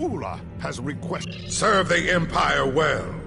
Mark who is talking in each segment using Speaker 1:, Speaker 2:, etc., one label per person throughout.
Speaker 1: Ula has requested.
Speaker 2: Serve the Empire well.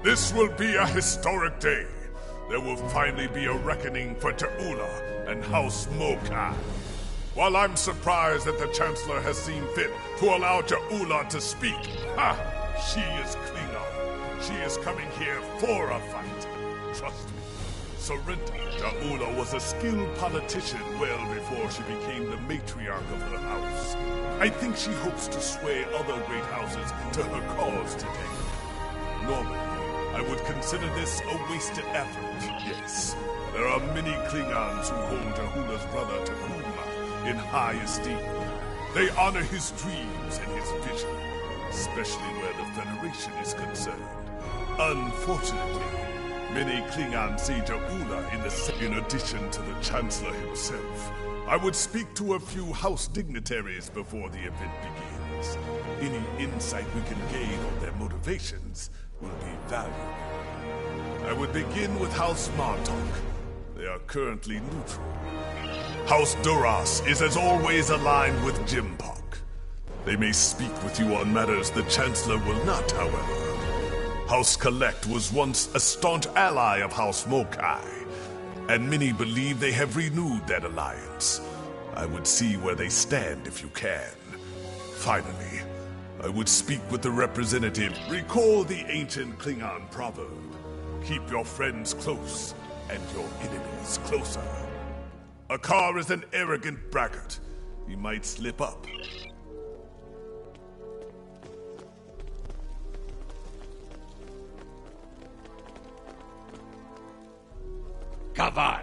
Speaker 2: This will be a historic day. There will finally be a reckoning for Ta'ula and House Mokai. While I'm surprised that the Chancellor has seen fit to allow Ta'ula to speak, she is Klingon. She is coming here for a fight. Trust me. Surrender. Ta'ula was a skilled politician well before she became the matriarch of her house. I think she hopes to sway other great houses to her cause today. Normally, I would consider this a wasted effort. Yes, there are many Klingons who hold Ta'ula's brother Takuma in high esteem. They honor his dreams and his vision, especially where the Federation is concerned. Unfortunately, many Klingons see Ta'ula in addition to the Chancellor himself. I would speak to a few house dignitaries before the event begins. Any insight we can gain on their motivations will be valuable. I would begin with House Martok. They are currently neutral. House Duras is as always aligned with Jimpok. They may speak with you on matters the Chancellor will not, however. House Collect was once a staunch ally of House Mokai, and many believe they have renewed that alliance. I would see where they stand if you can. Finally, I would speak with the representative. Recall the ancient Klingon proverb. Keep your friends close and your enemies closer. Akar is an arrogant braggart. He might slip up.
Speaker 3: Kavan,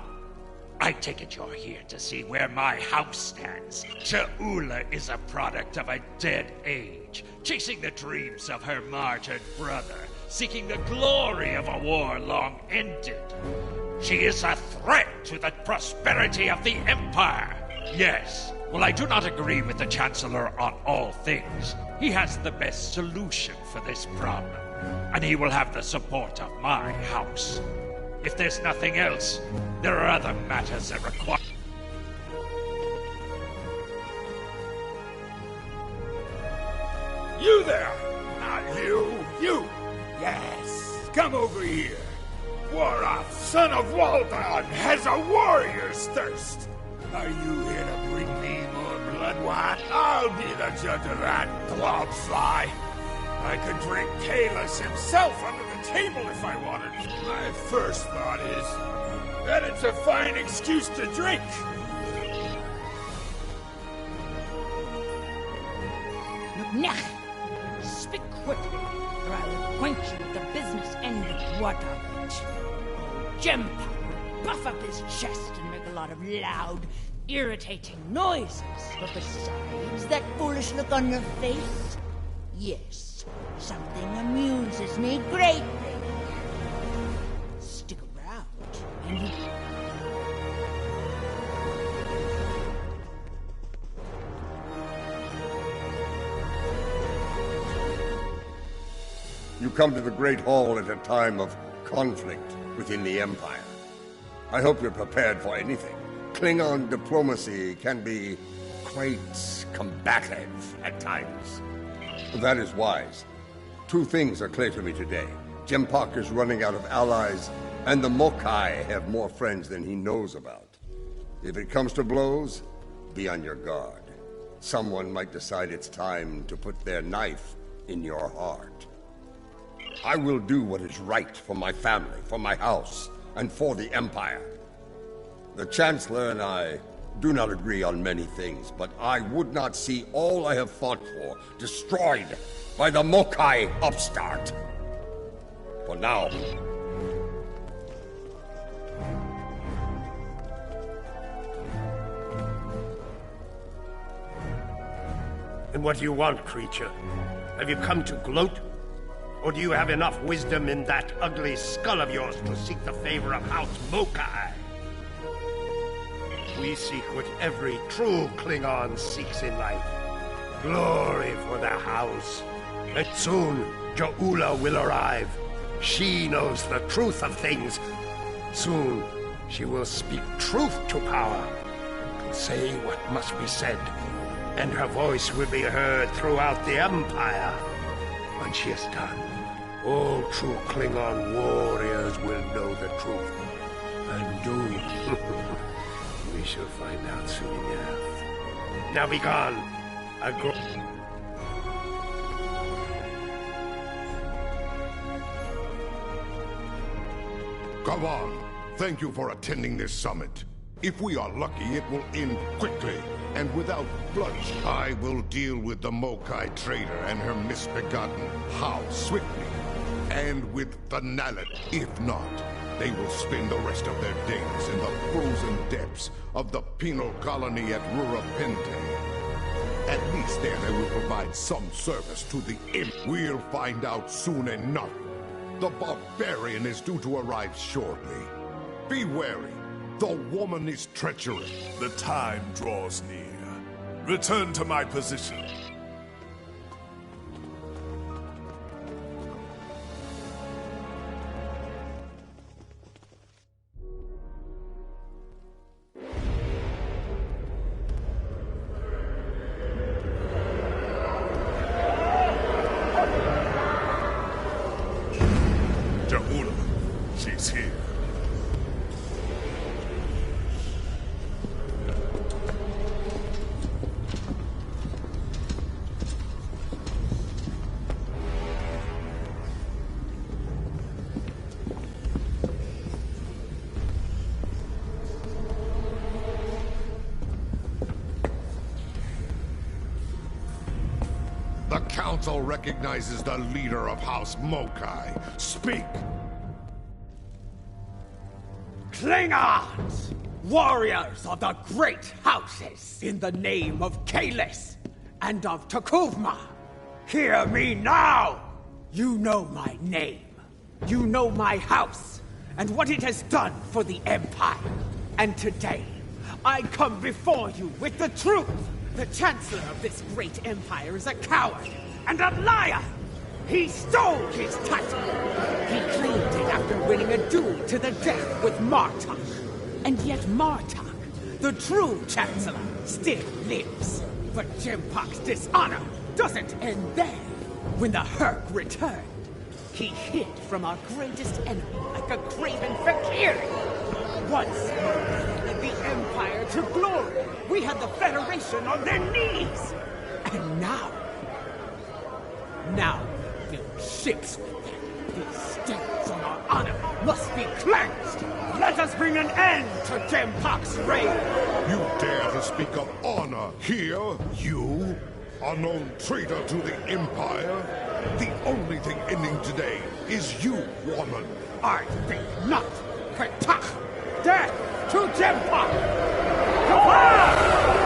Speaker 3: I take it you're here to see where my house stands. Ta'ula is a product of a dead age, chasing the dreams of her martyred brother, seeking the glory of a war long ended. She is a threat to the prosperity of the Empire. Yes, while I do not agree with the Chancellor on all things, he has the best solution for this problem, and he will have the support of my house. If there's nothing else, there are other matters that require...
Speaker 4: You there! Not you! You! Yes! Come over here! Warath, son of Waldan, has a warrior's thirst! Are you here to bring me more blood wine? I'll be the judge of that, globfly! I could drink Kalis himself under the table if I wanted. My first thought is that it's a fine excuse to drink.
Speaker 5: Nah! Speak quickly, or I'll acquaint you with the business end of what of it. Jempa will buff up his chest and make a lot of loud, irritating noises. But besides that foolish look on your face, yes, something amuses me greatly. Stick around, and you...
Speaker 1: You come to the Great Hall at a time of conflict within the Empire. I hope you're prepared for anything. Klingon diplomacy can be quite combative at times. That is wise. Two things are clear to me today. Jimpok is running out of allies, and the Mokai have more friends than he knows about. If it comes to blows, be on your guard. Someone might decide it's time to put their knife in your heart. I will do what is right for my family, for my house, and for the Empire. The Chancellor and I do not agree on many things, but I would not see all I have fought for destroyed by the Mokai upstart. For now.
Speaker 6: And what do you want, creature? Have you come to gloat? Or do you have enough wisdom in that ugly skull of yours to seek the favor of House Mokai? We seek what every true Klingon seeks in life. Glory for the house. And soon, Ta'ula will arrive. She knows the truth of things. Soon, she will speak truth to power. To say what must be said. And her voice will be heard throughout the Empire. When she is done, All true Klingon warriors will know the truth. And doom. We shall find out soon enough. Now be gone.
Speaker 2: Gavan, thank you for attending this summit. If we are lucky, it will end quickly and without bloodshed. I will deal with the Mokai trader and her misbegotten house swiftly and with finality. If not, they will spend the rest of their days in the frozen depths of the penal colony at Rurapente. At least there they will provide some service to the imp. We'll find out soon enough. The barbarian is due to arrive shortly. Be wary. The woman is treacherous.
Speaker 7: The time draws near. Return to my position. She's here.
Speaker 2: The Council recognizes the leader of House Mokai. Speak!
Speaker 8: Klingons! Warriors of the great houses! In the name of Kalis and of Takuvma! Hear me now! You know my name. You know my house and what it has done for the Empire. And today, I come before you with the truth. The Chancellor of this great empire is a coward and a liar! He stole his title! He claimed it after winning a duel to the death with Martok. And yet Martok, the true Chancellor, still lives. But Jempok's dishonor doesn't end there. When the Herc returned, he hid from our greatest enemy like a craven fakir. Once Martok led the Empire to glory, we had the Federation on their knees. And now we build ships with them. These stains on our honor must be cleansed. Let us bring an end to Jempok's reign.
Speaker 2: You dare to speak of honor here? You? Unknown traitor to the Empire? The only thing ending today is you, woman.
Speaker 8: I think not. Ketach! Death to Jempok! Kafar!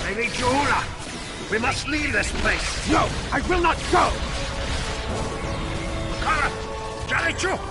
Speaker 6: Lady Juhula, we must leave this place.
Speaker 8: No, I will not go!
Speaker 6: Kara, Jalichu!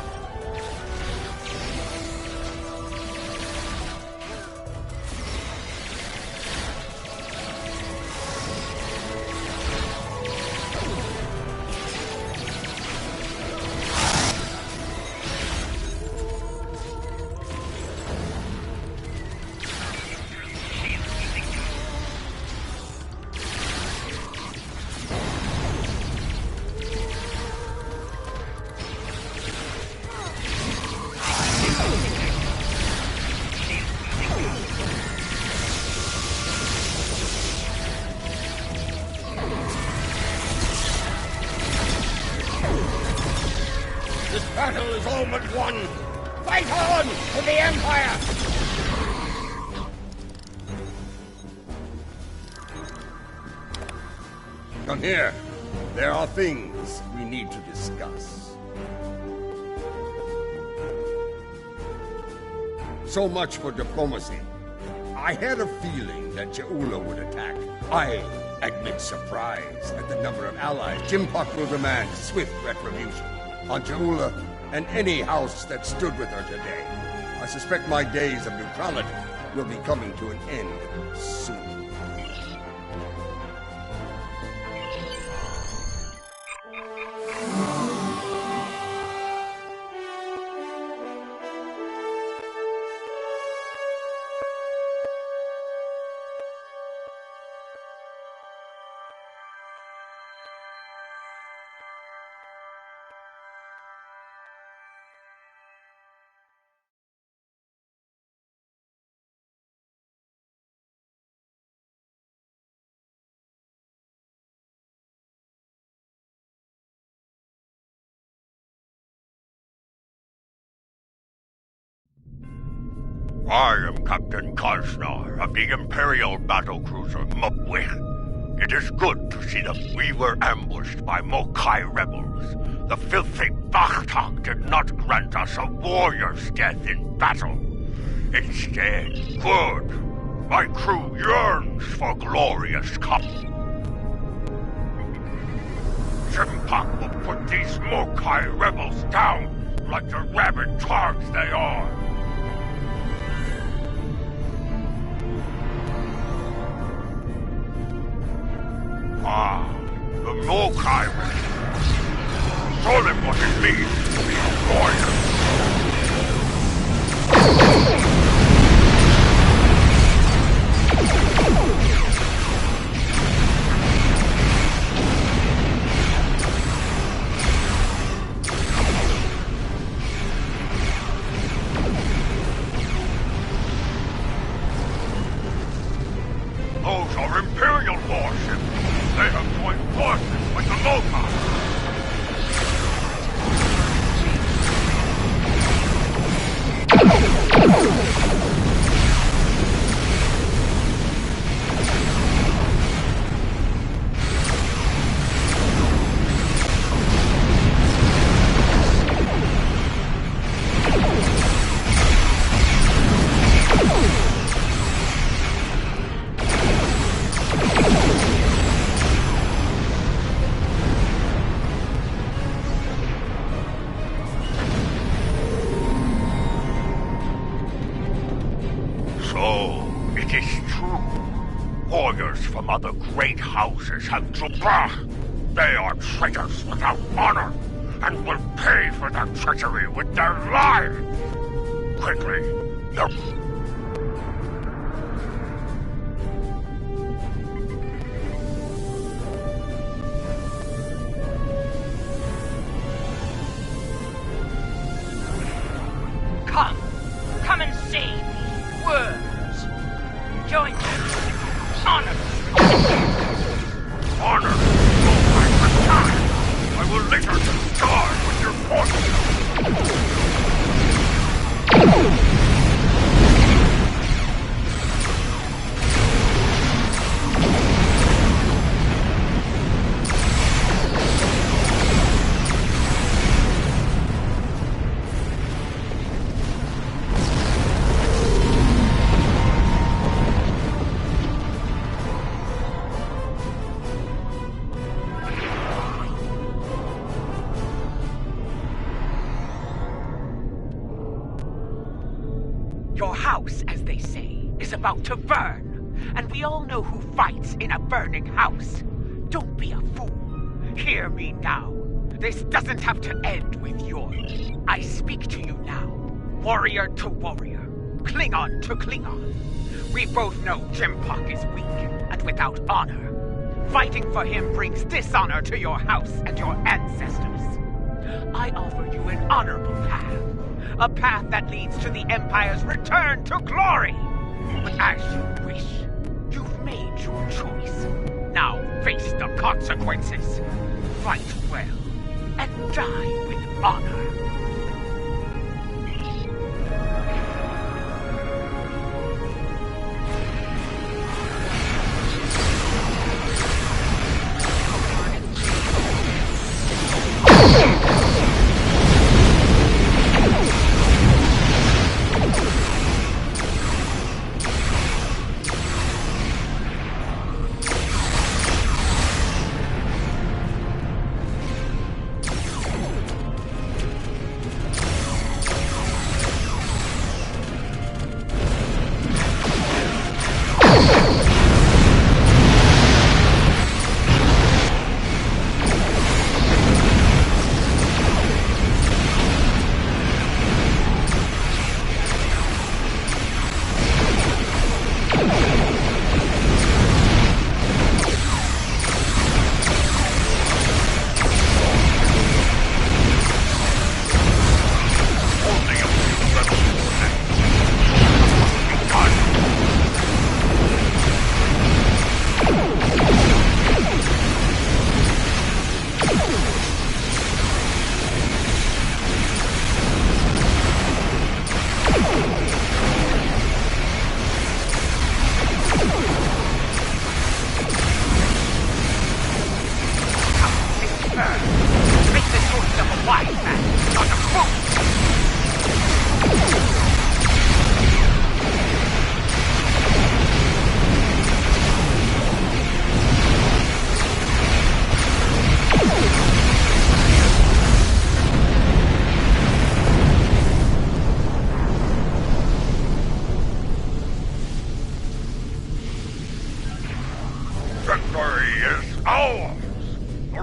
Speaker 1: Battle is all but won! Fight on for the Empire! Come here. There are things we need to discuss. So much for diplomacy. I had a feeling that Jaula would attack. I admit surprise at the number of allies. Jempok will demand swift retribution. On Jaula, and any house that stood with her today. I suspect my days of neutrality will be coming to an end soon.
Speaker 9: I am Captain Karsnar of the Imperial battlecruiser Mupwich. It is good to see that we were ambushed by Mokai rebels. The filthy Bachtak did not grant us a warrior's death in battle. Instead, good, my crew yearns for glorious comfort. Jimpak will put these Mokai rebels down like the rabid targs they are. Ah, the Mokai. Show them what it means to be a warrior. Those are Imperial warships. They have joined forces with the Mokai. Warriors from other great houses have They are traitors without honor, and will pay for their treachery with their lives. Quickly,
Speaker 5: Come and save me, worms. Join me. Honor!
Speaker 9: Honor! Oh, my time! I will later discard with your fortune!
Speaker 8: Your house, as they say, is about to burn, and we all know who fights in a burning house. Don't be a fool. Hear me now. This doesn't have to end with yours. I speak to you now, warrior to warrior, Klingon to Klingon. We both know Jimpak is weak and without honor. Fighting for him brings dishonor to your house and your ancestors. I offer you an honorable path. A path that leads to the Empire's return to glory! But as you wish, you've made your choice. Now face the consequences. Fight well, and die with honor.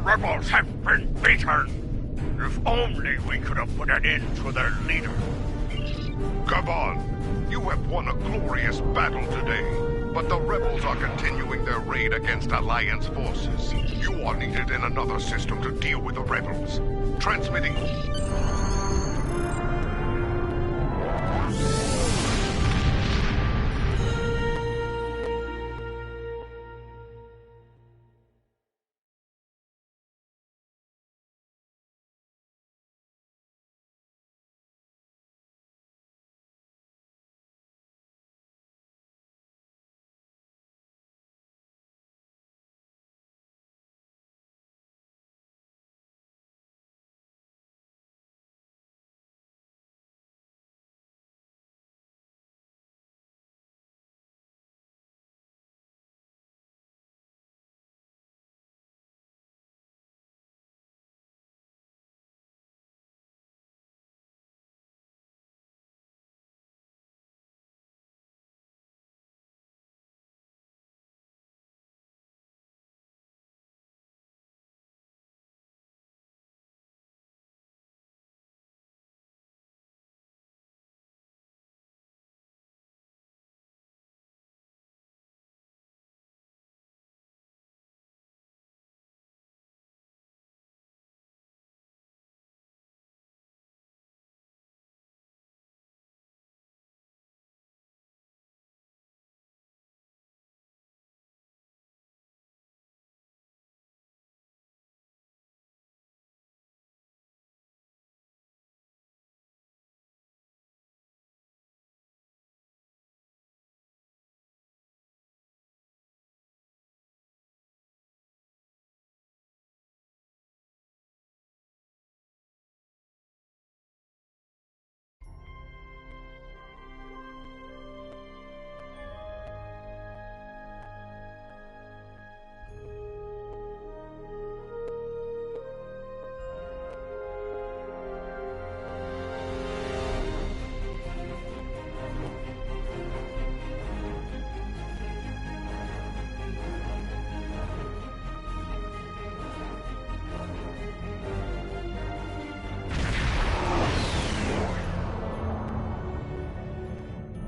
Speaker 9: The rebels have been beaten. If only we could have put an end to their leader.
Speaker 2: Gavan, you have won a glorious battle today, but the rebels are continuing their raid against Alliance forces. You are needed in another system to deal with the rebels. Transmitting.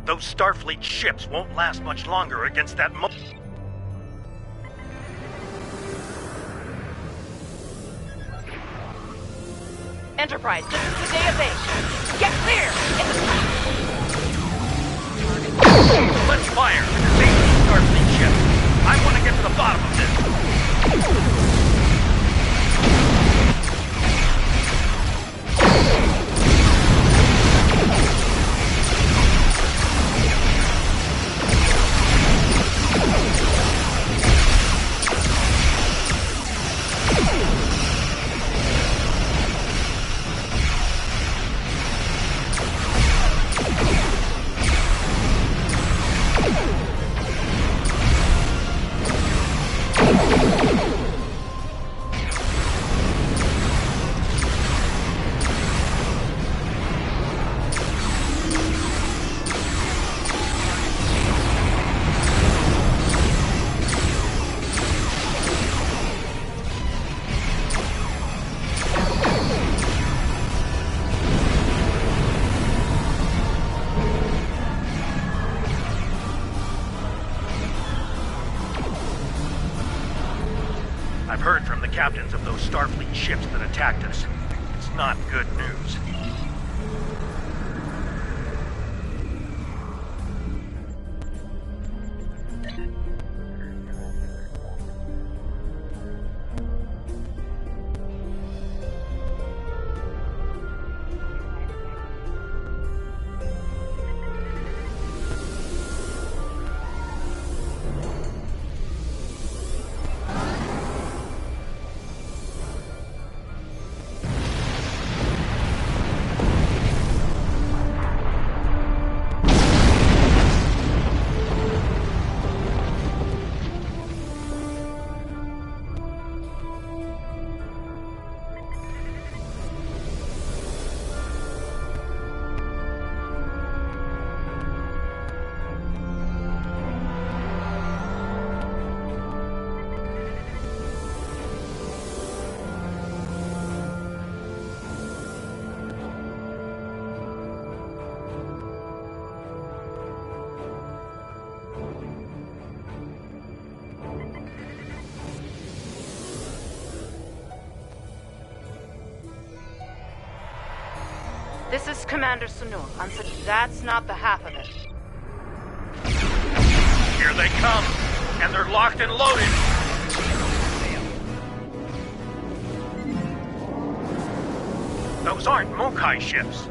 Speaker 9: Those Starfleet ships won't last much longer against that
Speaker 10: Enterprise, this is the day of base. Get clear!
Speaker 9: Let's fire! Save these Starfleet ships! I want to get to the bottom of this! I've heard from the captains of those Starfleet ships that attacked us. It's not good news.
Speaker 10: This is Commander Sunul. That's not the half of it.
Speaker 9: Here they come, and they're locked and loaded. Those aren't Mokai ships.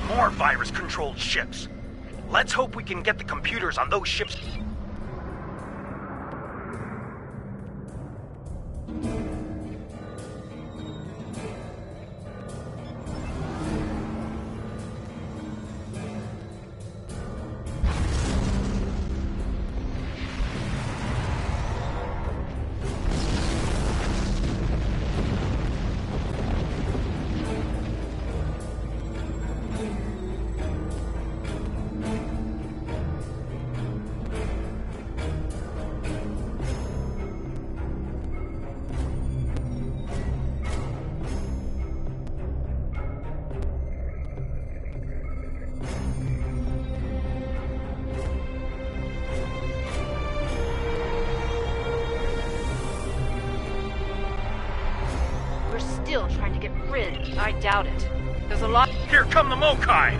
Speaker 9: More virus-controlled ships. Let's hope we can get the computers on those ships.
Speaker 10: Still trying to get rid. I doubt it. There's a lot.
Speaker 9: Here come the Mokai!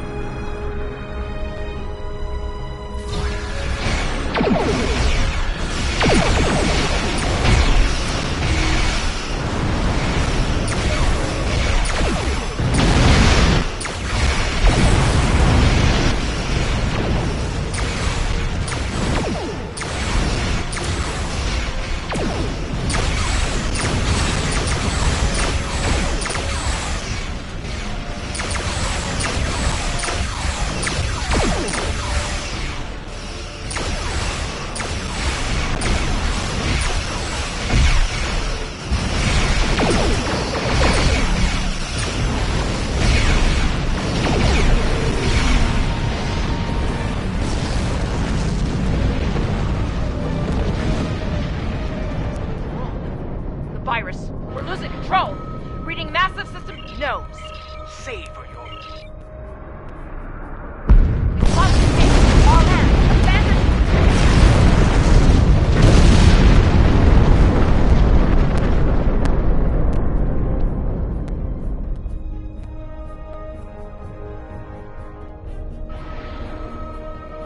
Speaker 10: Virus. We're losing control. Reading massive system nodes.
Speaker 9: Savor your...
Speaker 10: All hands, abandon.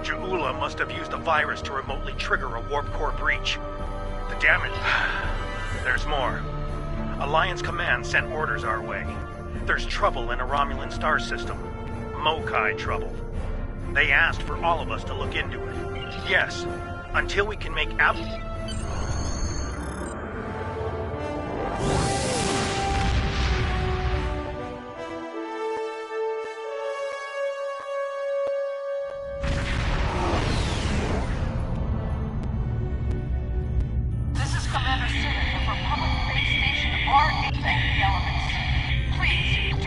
Speaker 9: Ja'ula must have used a virus to remotely trigger a warp core breach. The damage... There's more. Alliance Command sent orders our way. There's trouble in a Romulan star system. Mokai trouble. They asked for all of us to look into it. Yes, until we can make
Speaker 11: This is Commander Simmons of Republic Base Station R8. Thank the elements. Please,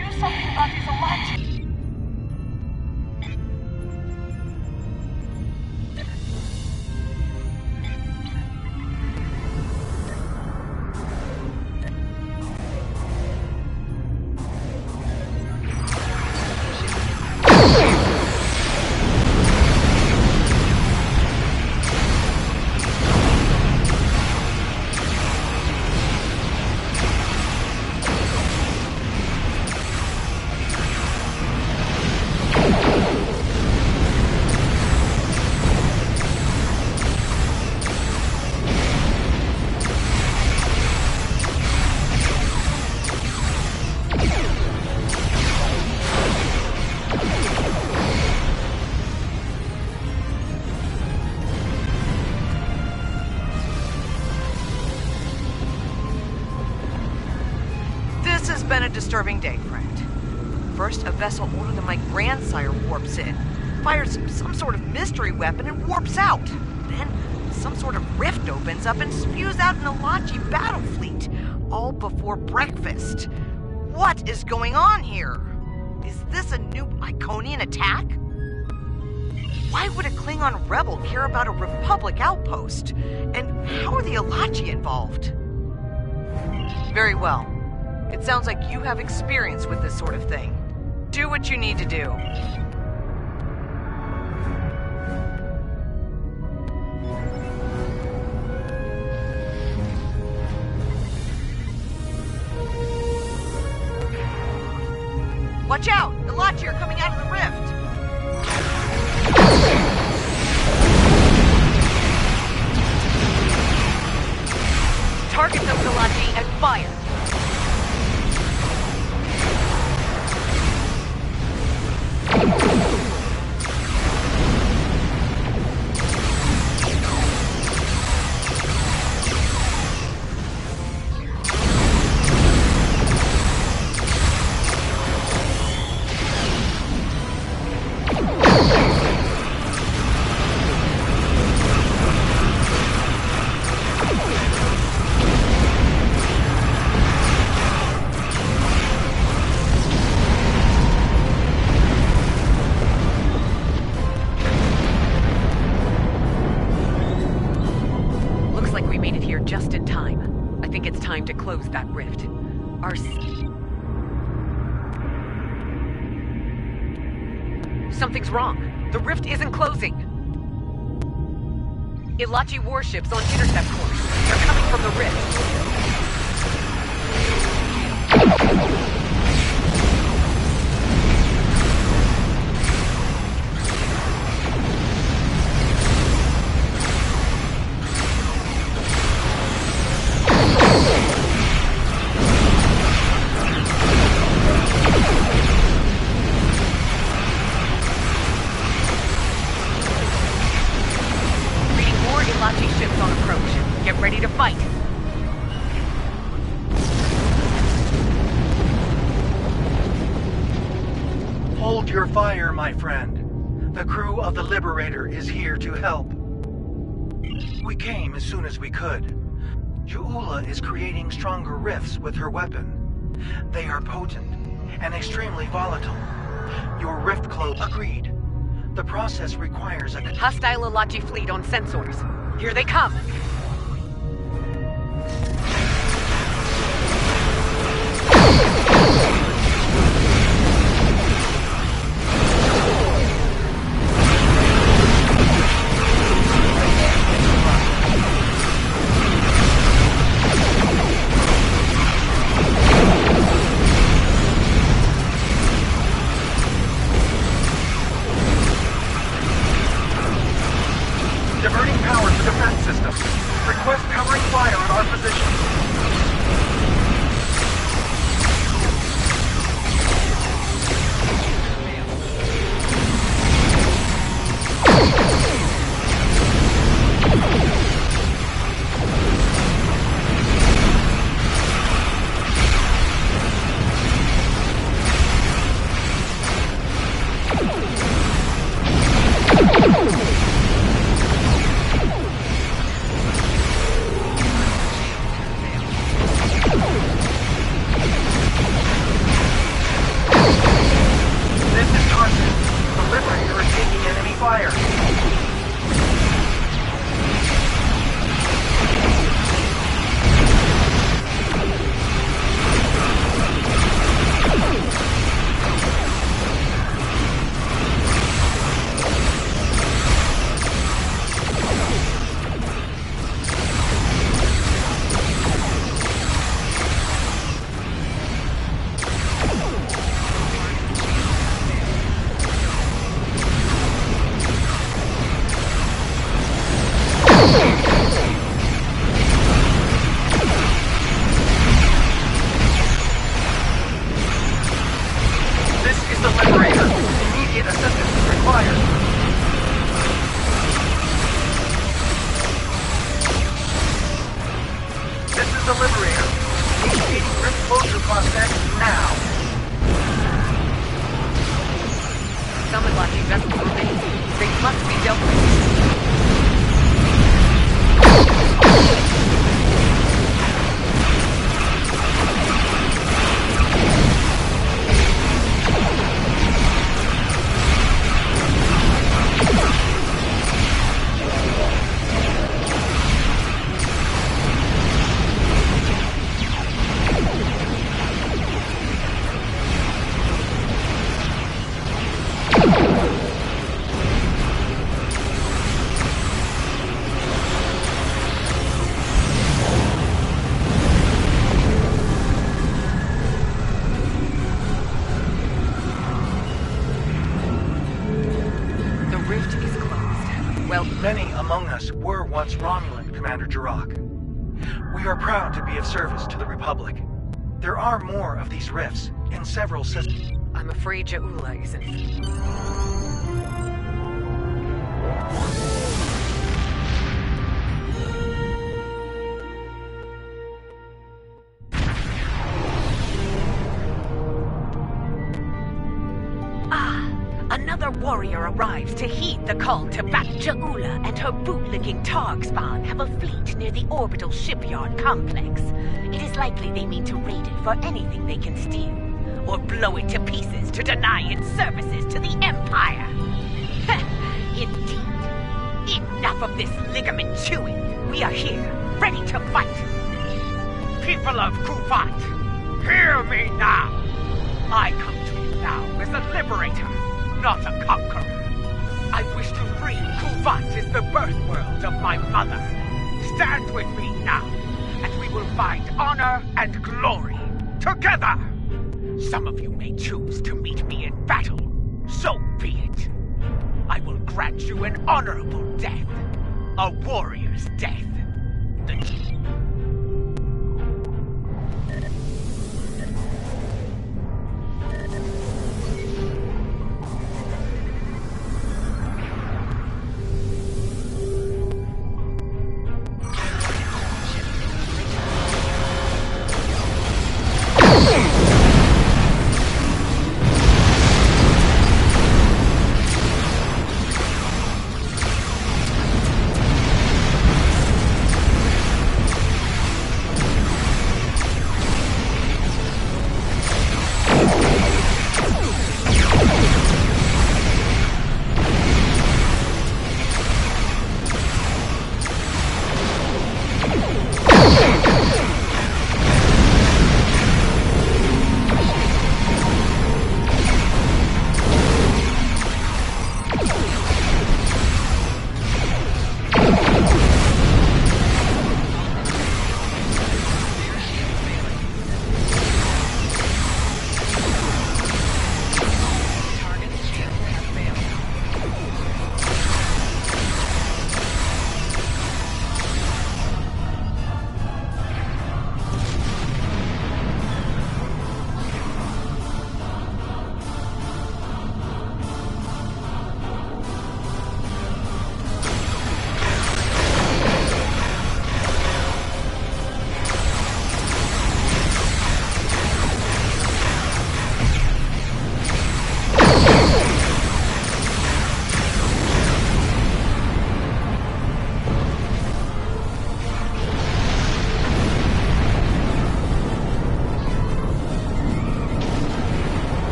Speaker 11: been a disturbing day, friend. First, a vessel older than my grandsire warps in, fires some sort of mystery weapon and warps out. Then, some sort of rift opens up and spews out an Alachi battle fleet, all before breakfast. What is going on here? Is this a new Iconian attack? Why would a Klingon rebel care about a Republic outpost? And how are the Alachi involved? Very well. It sounds like you have experience with this sort of thing. Do what you need to do. Watch out! The Alachi are coming out of the rift! Target those Alachi and fire! Just in time. I think it's time to close that rift. Something's wrong. The rift isn't closing. Ilachi warships on intercept course. They're coming from the rift.
Speaker 12: Hold your fire, my friend. The crew of the Liberator is here to help. We came as soon as we could. Ju'ula is creating stronger rifts with her weapon. They are potent and extremely volatile. Your rift cloak agreed. The process requires a
Speaker 11: hostile Alachi fleet on sensors. Here they come.
Speaker 12: Diverting power to defense systems. Request covering fire on our position. The Liberator. Initiating rift closure process now. Many among us were once Romulan, Commander Jirok. We are proud to be of service to the Republic. There are more of these rifts in several systems.
Speaker 11: I'm afraid Ja'ula isn't.
Speaker 13: Another warrior arrives to heed the call to back. Ja'ula and her bootlicking Targ spawn have a fleet near the orbital shipyard complex. It is likely they mean to raid it for anything they can steal, or blow it to pieces to deny its services to the Empire. Indeed. Enough of this ligament chewing. We are here, ready to fight.
Speaker 8: People of Kuvat, hear me now. I come to you now as a liberator, not a conqueror. I wish to free Kuvat as the birth world of my mother. Stand with me now, and we will find honor and glory together. Some of you may choose to meet me in battle. So be it. I will grant you an honorable death. A warrior's death.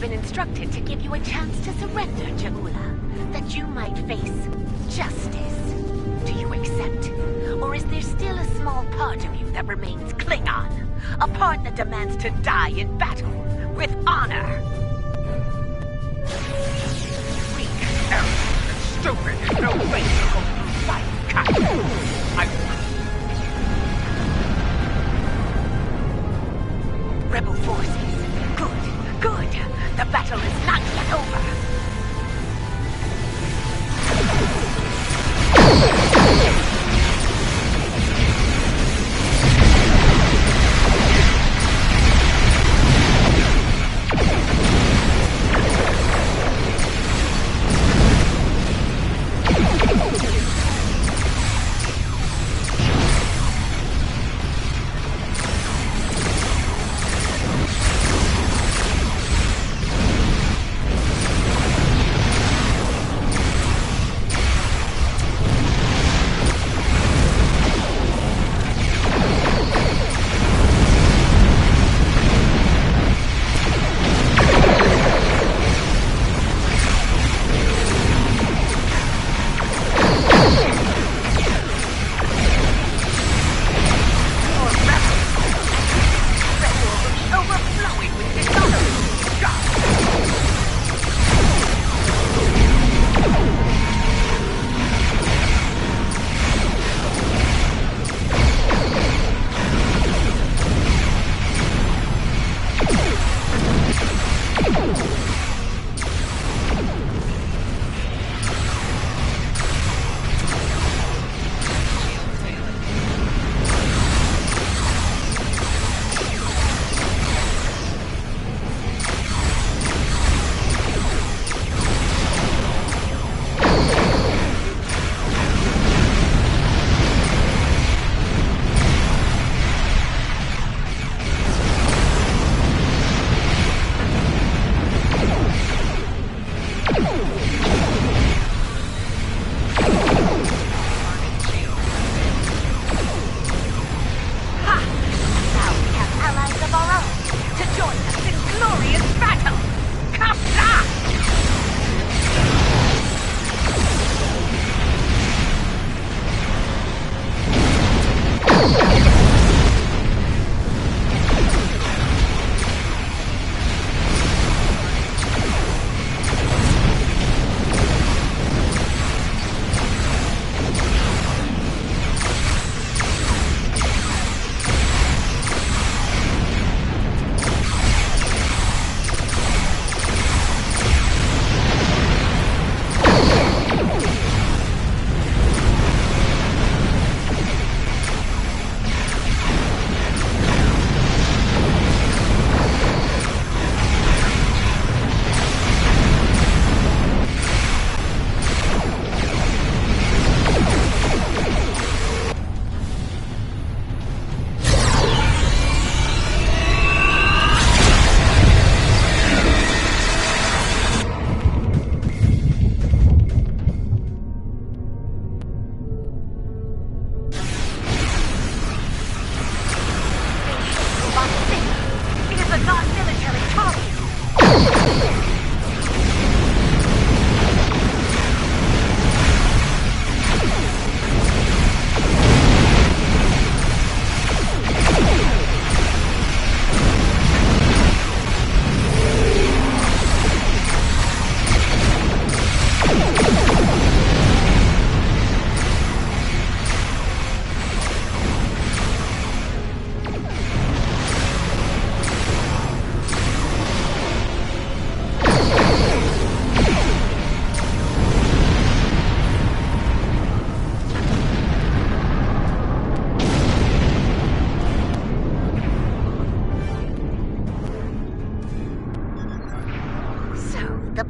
Speaker 13: Instructed to give you a chance to surrender, Ja'ula, that you might face justice. Do you accept? Or is there still a small part of you that remains Klingon? A part that demands to die in battle with honor?
Speaker 8: Weak, arrogant, and stupid, no way to go through life, Captain.
Speaker 13: Rebel forces. Good. The battle is not yet over.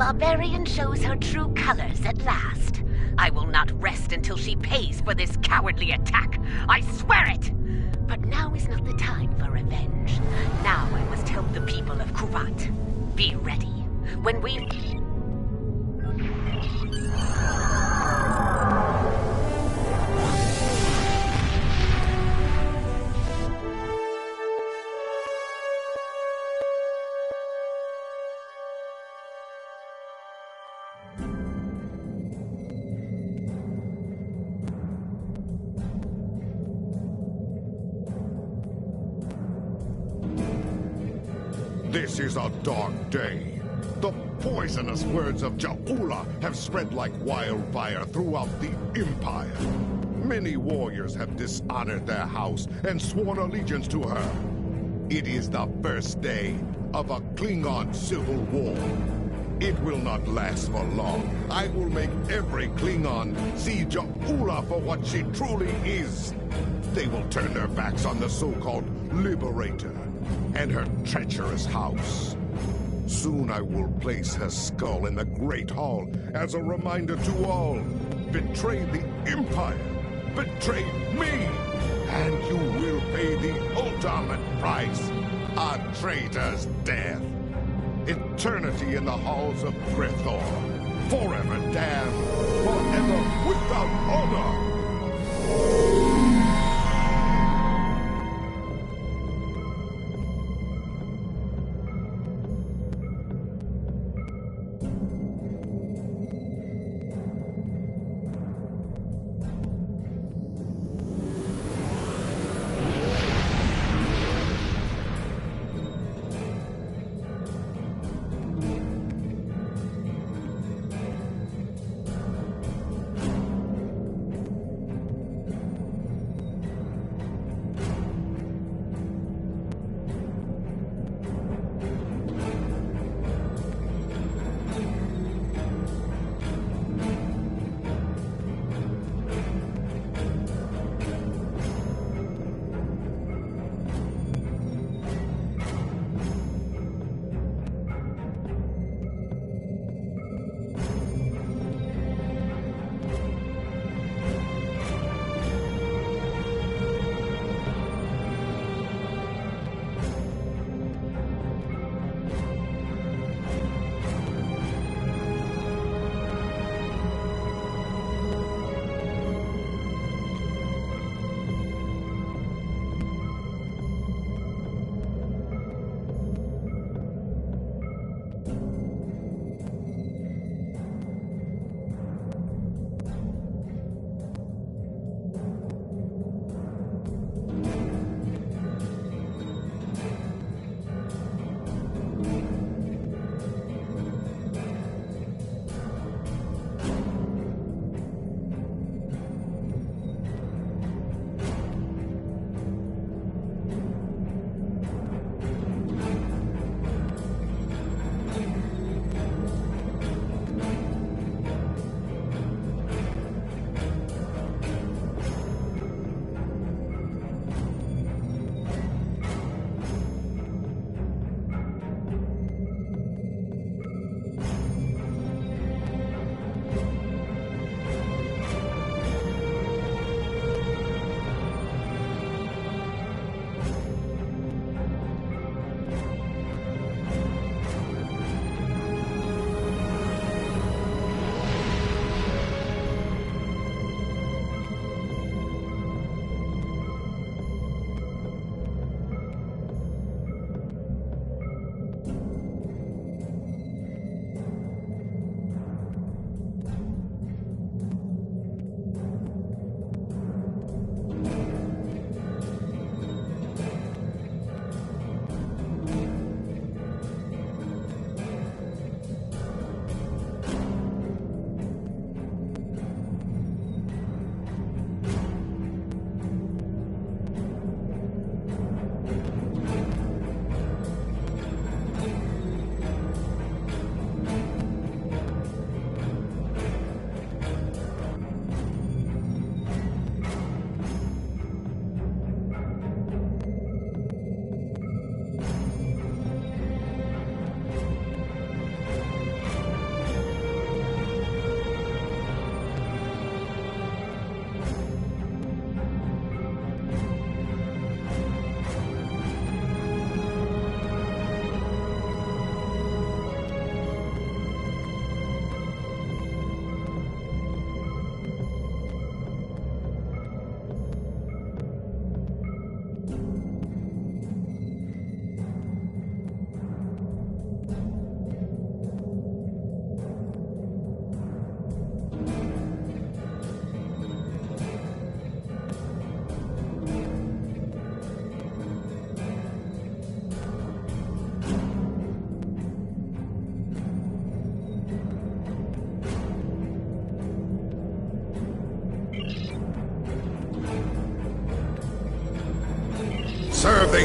Speaker 13: Barbarian shows her true colors at last. I will not rest until she pays for this cowardly attack. I swear it! But now is not the time for revenge. Now I must help the people of Kuvat. Be ready. When we...
Speaker 2: This is a dark day. The poisonous words of Ja'ula have spread like wildfire throughout the Empire. Many warriors have dishonored their house and sworn allegiance to her. It is the first day of a Klingon civil war. It will not last for long. I will make every Klingon see Ja'ula for what she truly is. They will turn their backs on the so-called Liberator and her treacherous house. Soon I will place her skull in the Great Hall as a reminder to all. Betray the Empire, betray me, and you will pay the ultimate price, a traitor's death. Eternity in the halls of Grithor, forever damned, forever without honor.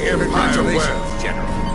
Speaker 2: the Empire
Speaker 1: Congratulations,
Speaker 2: well.
Speaker 1: General.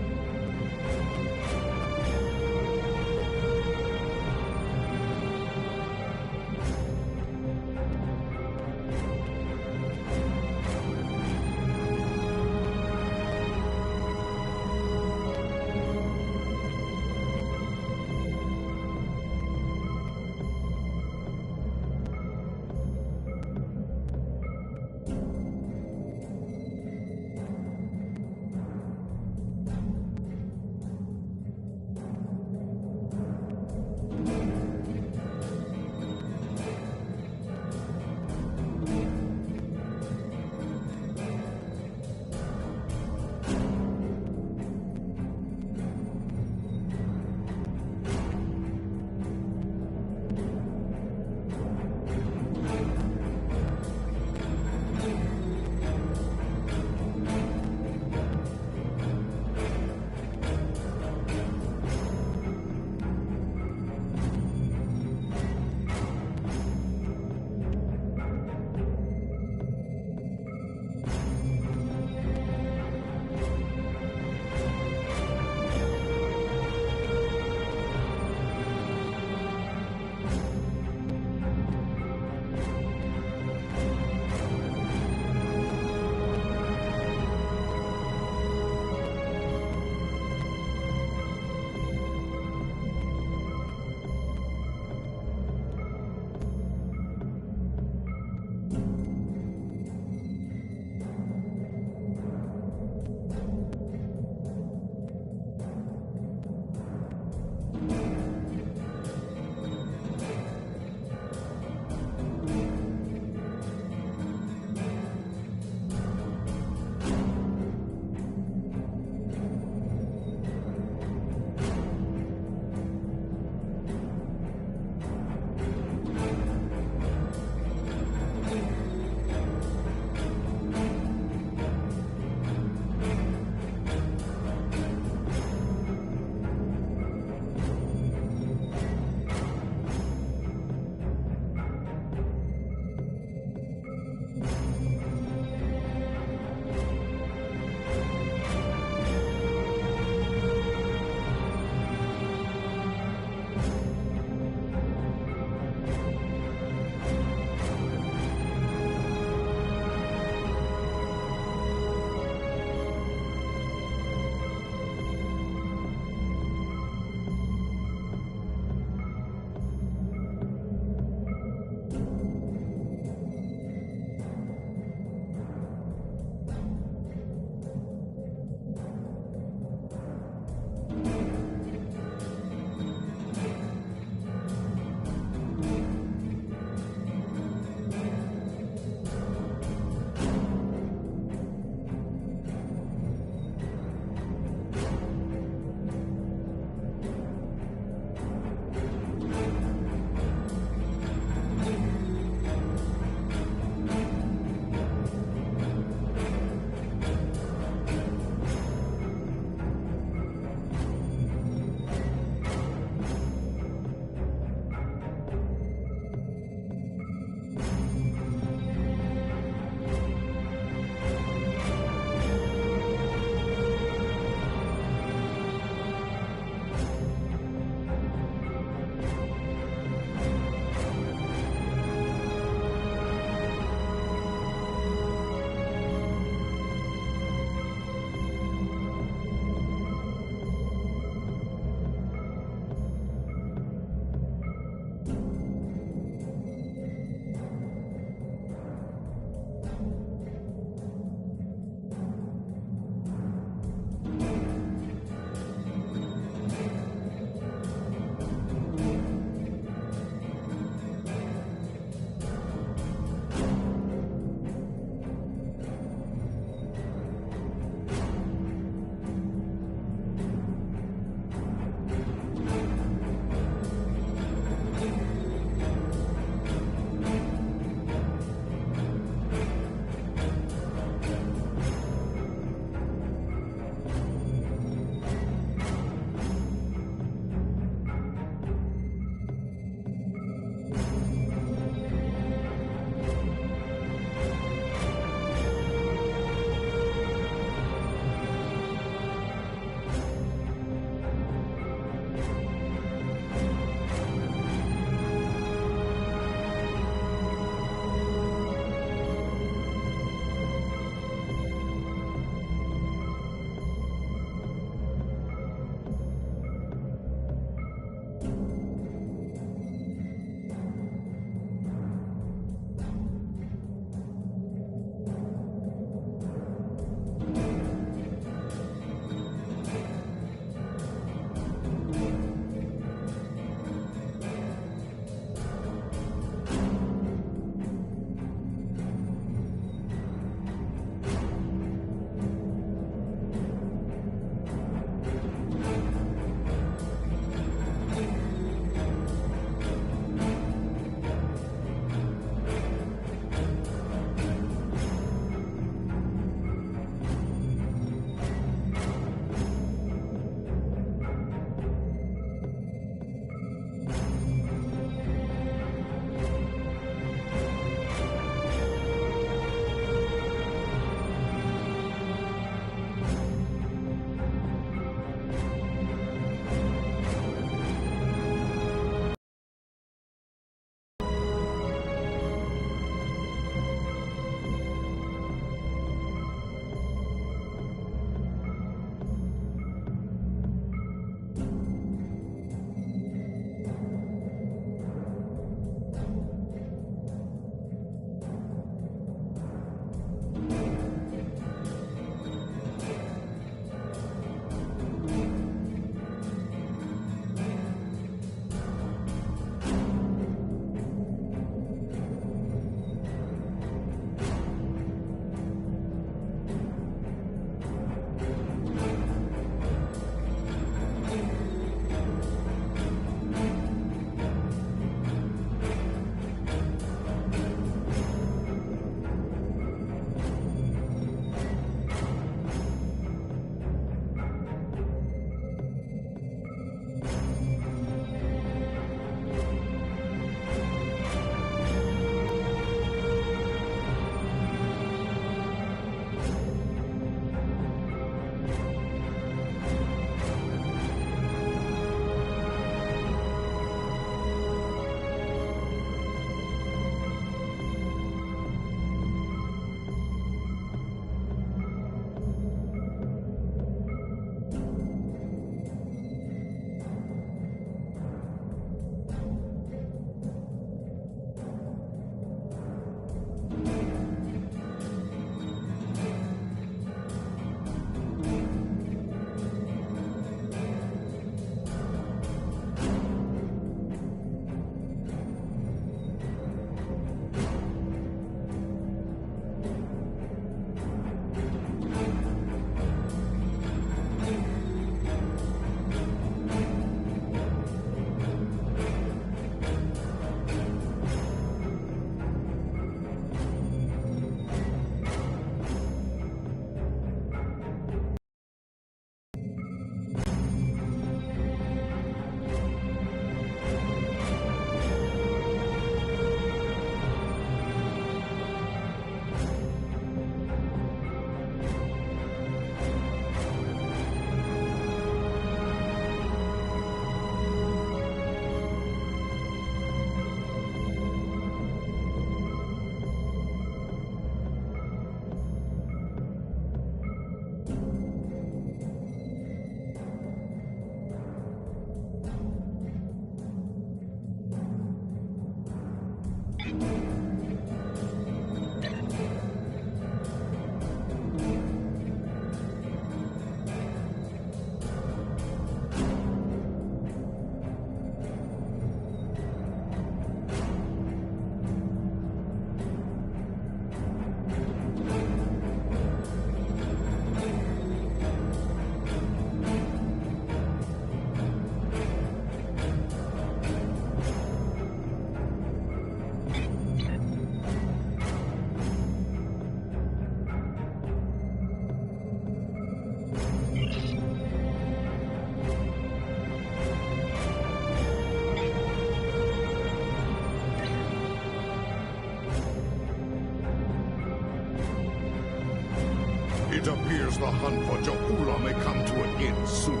Speaker 2: It appears the hunt for Ja'ula may come to an end soon.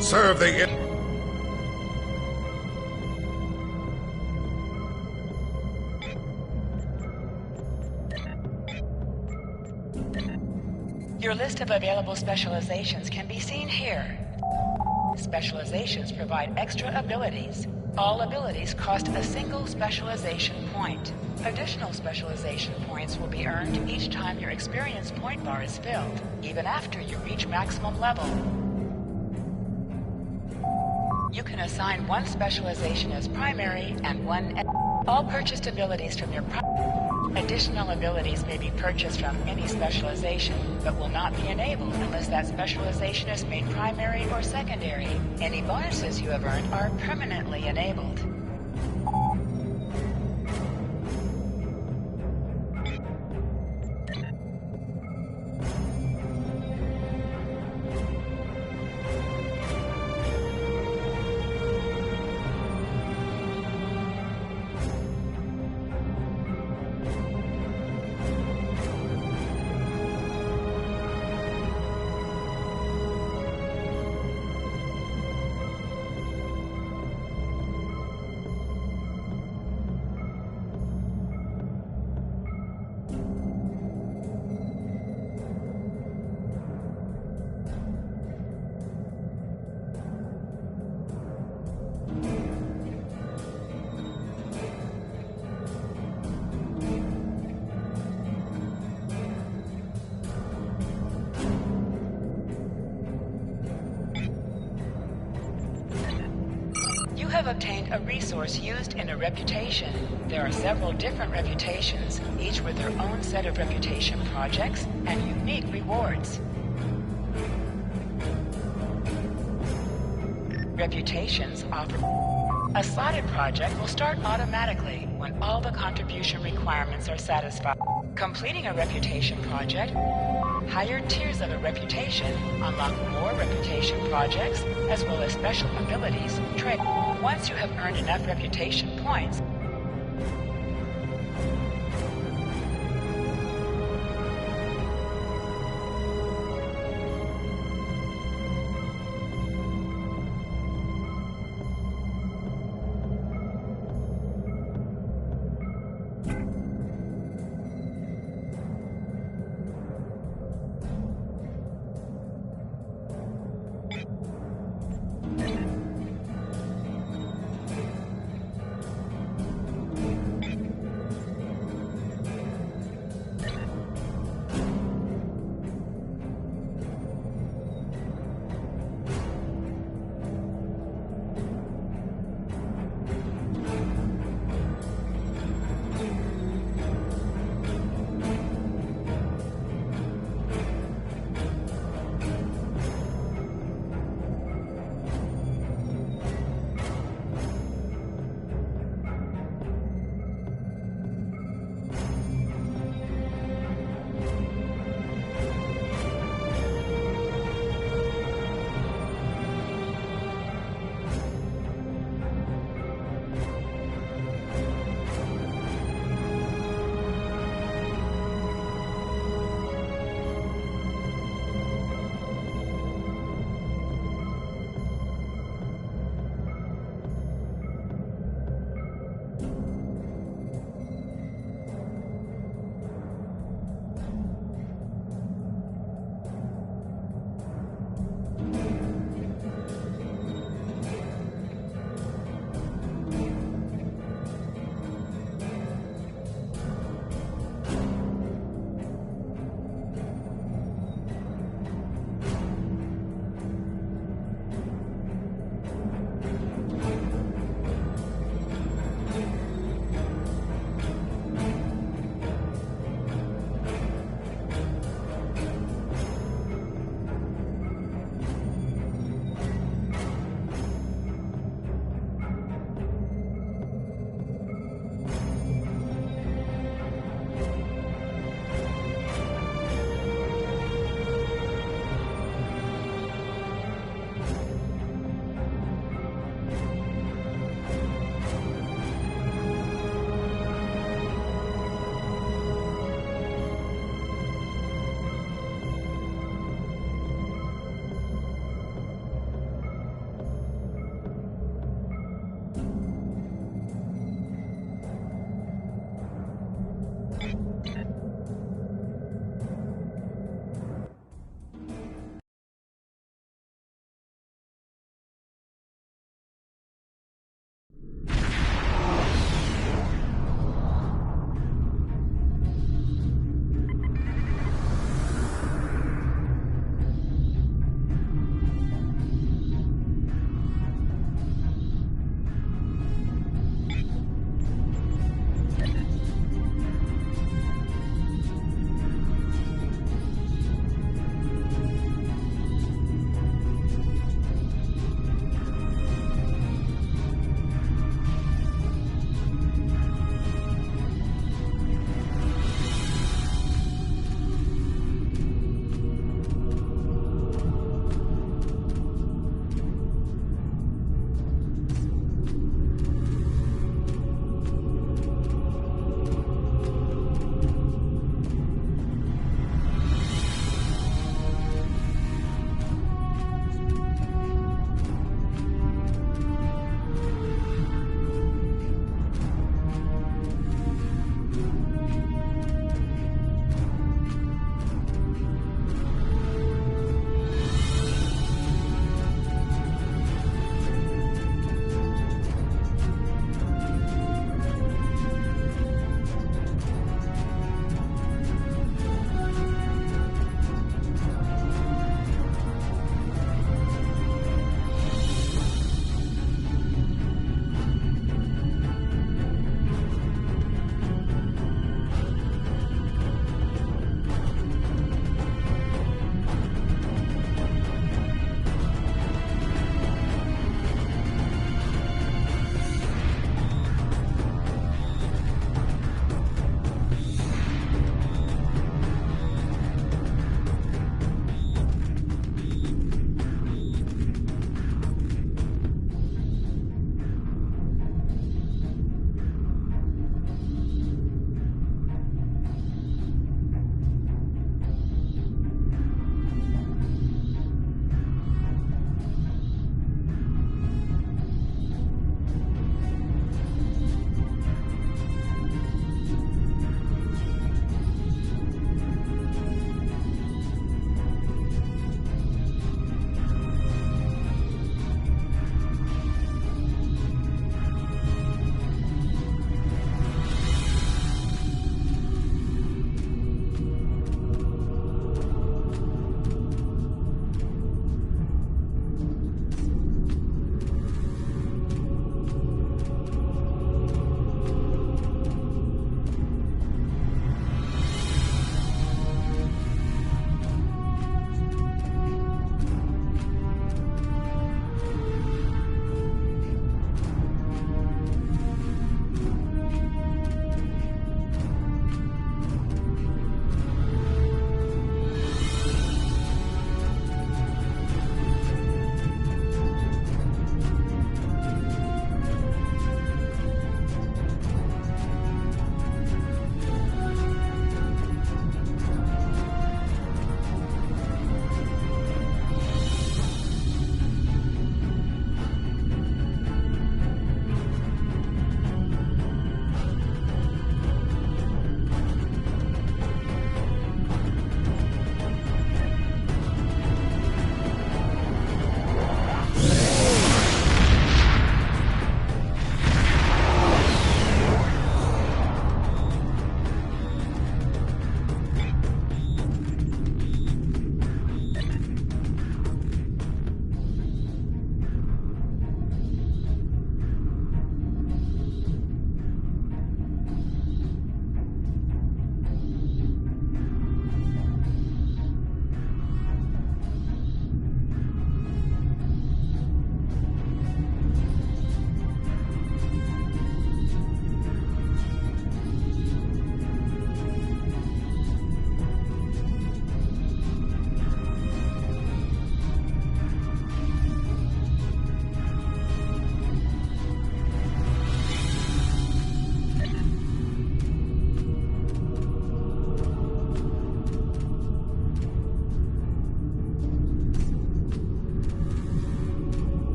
Speaker 2: Serve the
Speaker 13: Your list of available specializations can be seen here. Specializations provide extra abilities. All abilities cost a single specialization point. Additional specialization points will be earned each time your experience point bar is filled, even after you reach maximum level. You can assign one specialization as primary and one... All purchased abilities from your Additional abilities may be purchased from any specialization, but will not be enabled unless that specialization is made primary or secondary. Any bonuses you have earned are permanently enabled. Have obtained a resource used in a reputation. There are several different reputations, each with their own set of reputation projects and unique rewards. Reputations offer... A slotted project will start automatically when all the contribution requirements are satisfied. Completing a reputation project, higher tiers of a reputation unlock more reputation projects, as well as special abilities, trade. Once you have earned enough reputation points,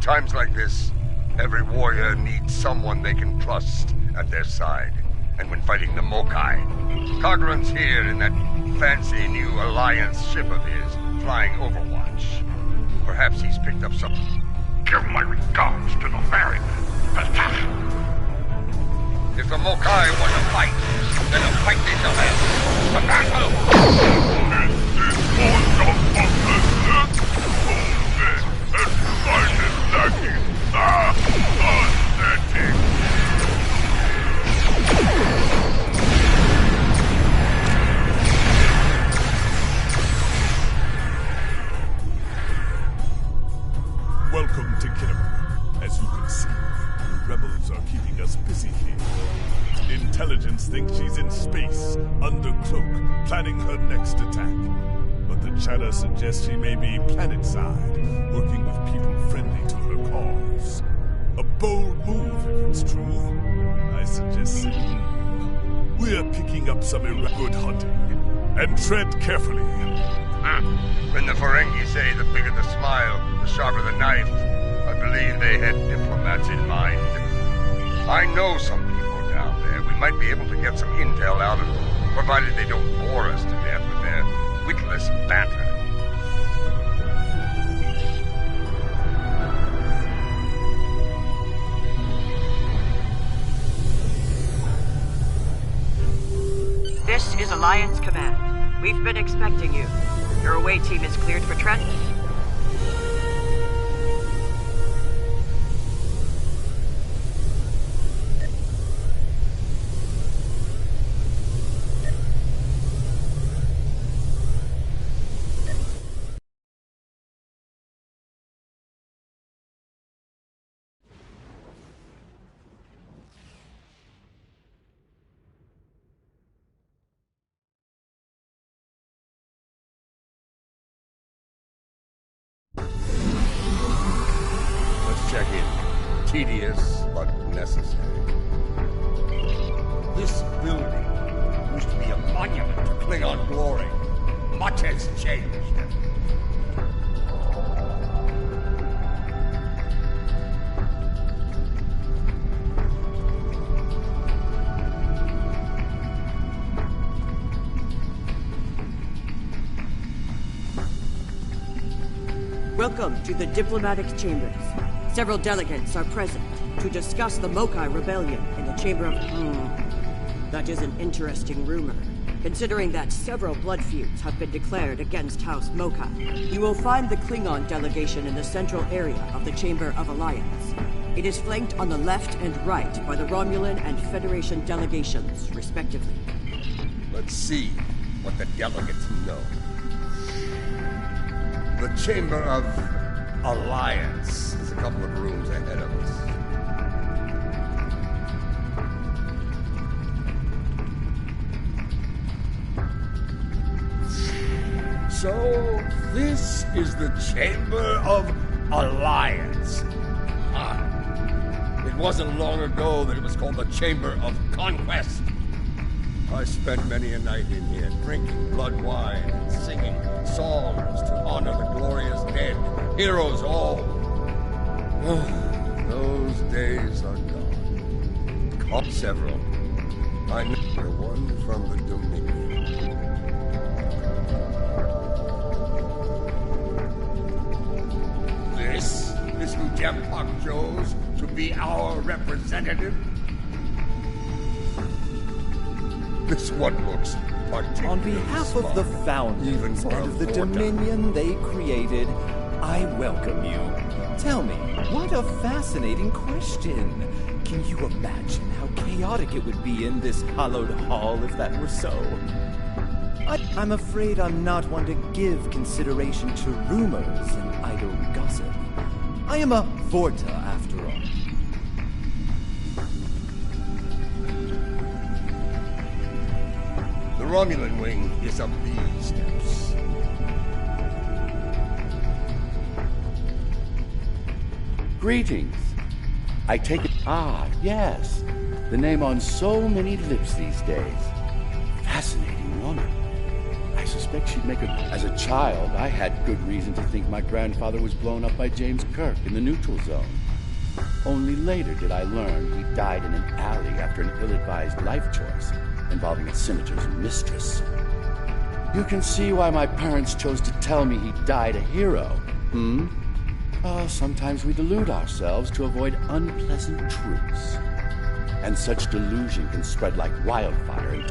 Speaker 1: times like this, every warrior needs someone they can trust at their side. And when fighting the Mokai, Cogran's here in that fancy new Alliance ship of his, flying Overwatch. Perhaps he's picked up some...
Speaker 9: Give my regards to the ferryman.
Speaker 1: If the Mokai want to fight, then a fight they shall have. A battle!
Speaker 9: This is all and mine is lacking. Pathetic.
Speaker 2: Welcome to Kinnemer. As you can see, the rebels are keeping us busy here. Intelligence thinks she's in space, under cloak, planning her next attack. But the chatter suggests she may be planet-side, working with people friendly to her cause. A bold move, if it's true. I suggest sitting. We're picking up some good hunting. And tread carefully.
Speaker 1: When the Ferengi say the bigger the smile, the sharper the knife, I believe they had diplomats in mind. I know some people down there. We might be able to get some intel out of them, provided they don't bore us to death with their witless banter.
Speaker 11: This is Alliance Command. We've been expecting you. Your away team is cleared for Trent.
Speaker 1: Check in. Tedious, but necessary. This building used to be a monument to Klingon glory. Much has changed.
Speaker 14: Welcome to the diplomatic chambers. Several delegates are present to discuss the Mokai rebellion in the chamber of... That is an interesting rumor, considering that several blood feuds have been declared against House Mokai. You will find the Klingon delegation in the central area of the Chamber of Alliance. It is flanked on the left and right by the Romulan and Federation delegations, respectively.
Speaker 1: Let's see what the delegates know. The Chamber of Alliance is a couple of rooms ahead of us. So, this is the Chamber of Alliance. It wasn't long ago that it was called the Chamber of Conquest. I spent many a night in here, drinking blood wine and singing songs to honor the glorious dead, heroes all. Those days are gone. Caught several. I know the one from the Dominion. This is who Jempak chose to be our representative. This one looks particularly
Speaker 15: On behalf of the founders and of the Dominion they created, I welcome you. Tell me, what a fascinating question. Can you imagine how chaotic it would be in this hallowed hall if that were so? I'm afraid I'm not one to give consideration to rumors and idle gossip. I am a Vorta, after all.
Speaker 1: The Romulan wing is up these steps.
Speaker 16: Greetings. I take it... Ah, yes. The name on so many lips these days. Fascinating woman. I I suspect she'd make a... As a child, I had good reason to think my grandfather was blown up by James Kirk in the neutral zone. Only later did I learn he died in an alley after an ill-advised life choice involving a senator's mistress. You can see why my parents chose to tell me he died a hero. Sometimes we delude ourselves to avoid unpleasant truths. And such delusion can spread like wildfire.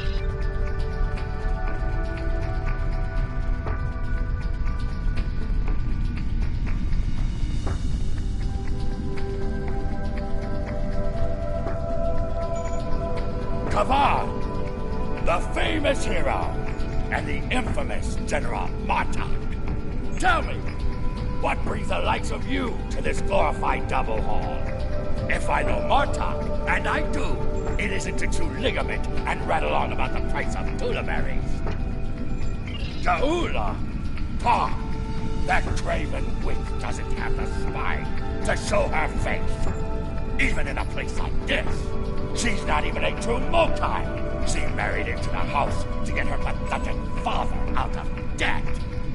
Speaker 9: Kavan, the famous hero, and the infamous General Martok. Tell me, what brings the likes of you to this glorified double hall? If I know Martok, and I do, it isn't to chew ligament and rattle on about the price of tuna berries. Ta'ula? That craven witch doesn't have the spine to show her face. Even in a place like this, she's not even a true Mokai. She married into the house to get her pathetic father out of debt.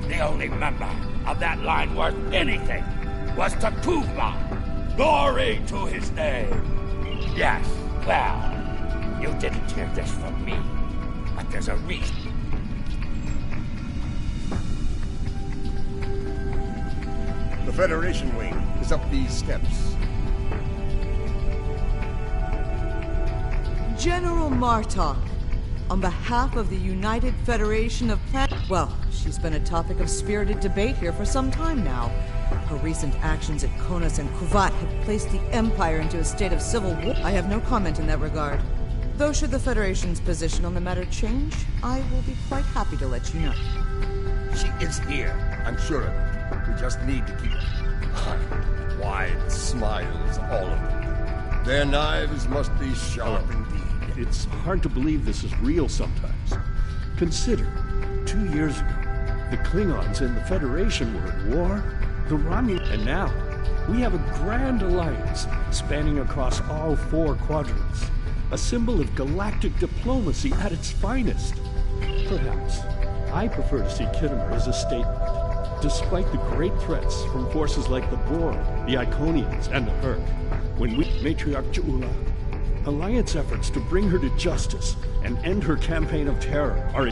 Speaker 9: The only member of that line worth anything was Takuvma. Glory to his name. Yes, well, you didn't hear this from me, but there's a reason.
Speaker 1: The Federation wing is up these steps.
Speaker 17: General Martok, on behalf of the United Federation of Well, she's been a topic of spirited debate here for some time now. Her recent actions at Konos and Kuvat have placed the Empire into a state of civil war. I have no comment in that regard. Though should the Federation's position on the matter change, I will be quite happy to let you know.
Speaker 1: She is here, I'm sure of it. We just need to keep wide smiles, all of them. Their knives must be sharp indeed.
Speaker 18: It's hard to believe this is real sometimes. Consider, 2 years ago, the Klingons and the Federation were at war, the Romulans, and now we have a grand alliance spanning across all 4 quadrants, a symbol of galactic diplomacy at its finest. Perhaps I prefer to see Kittimer as a statement. Despite the great threats from forces like the Borg, the Iconians, and the Herc, when we, Matriarch Ja'ula, Alliance efforts to bring her to justice and end her campaign of terror are...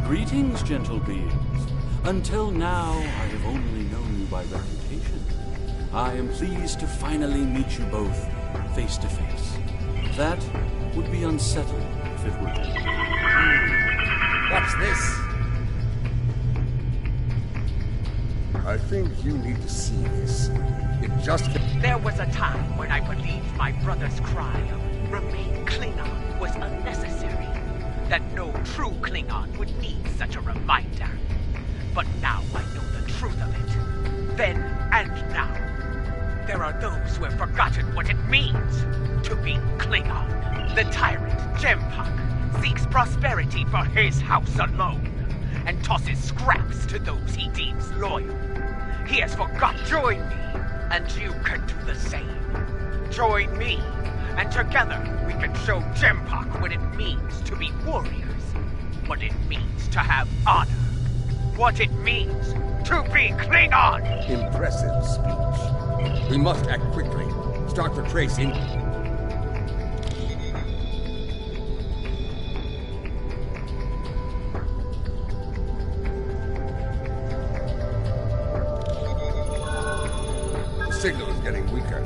Speaker 19: Greetings, gentle beings. Until now, I have only known you by reputation. I am pleased to finally meet you both face to face. That would be unsettling if it were.
Speaker 1: What's this? I think you need to see this. It just...
Speaker 13: There was a time when I believed my brother's cry of "Remain Klingon" was unnecessary. That no true Klingon would need such a reminder. But now I know the truth of it. Then and now. There are those who have forgotten what it means to be Klingon. The tyrant, Jempok, seeks prosperity for his house alone, and tosses scraps to those he deems loyal. He has forgotten. Join me, and you can do the same. Join me, and together we can show Jempok what it means to be warriors, what it means to have honor, what it means to be Klingon!
Speaker 1: Impressive speech. We must act quickly. Start the tracing. The signal is getting weaker.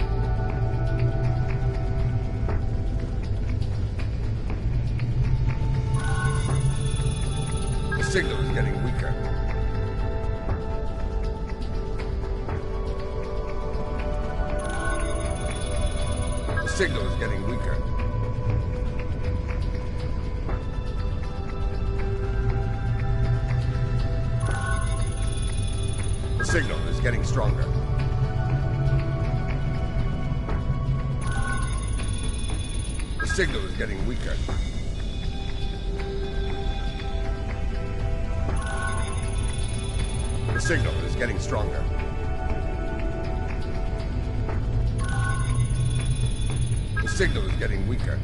Speaker 1: The signal is getting weaker. The signal is getting weaker. signal is getting stronger. The signal is getting weaker. The signal is getting stronger. The signal is getting weaker.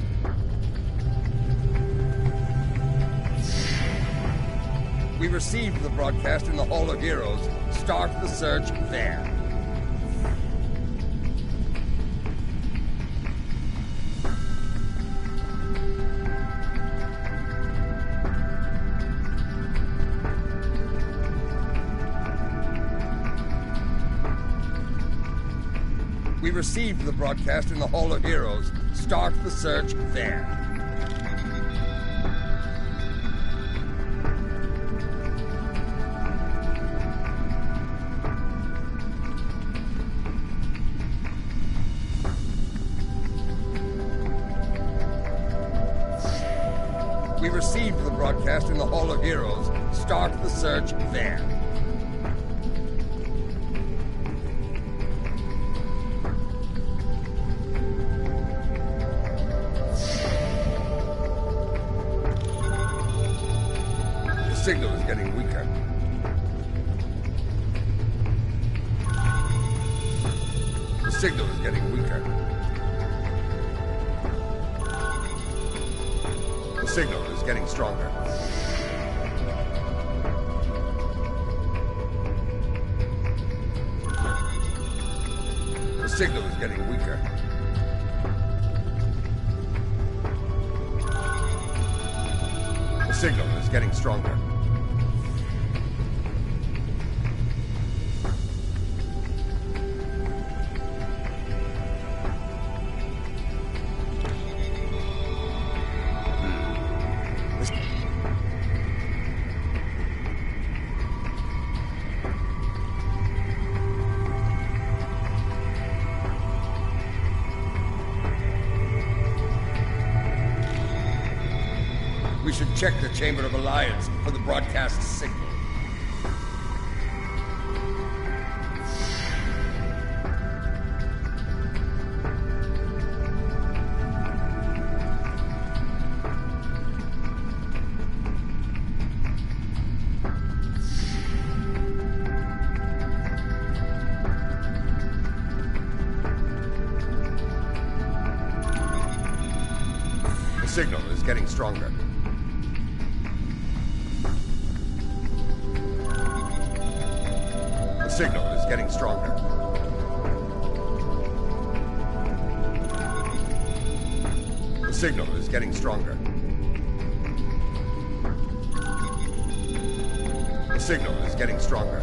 Speaker 1: We received the broadcast in the Hall of Heroes. Start the search there. We received the broadcast in the Hall of Heroes. Start the search there. We received the broadcast in the Hall of Heroes. Start the search there. The signal is getting weaker. The signal is getting weaker. The signal is getting stronger. The signal is getting weaker. The signal is getting stronger. We should check the Chamber of Alliance for the broadcast signal. The signal is getting stronger. The signal is getting stronger. The signal is getting stronger. The signal is getting stronger.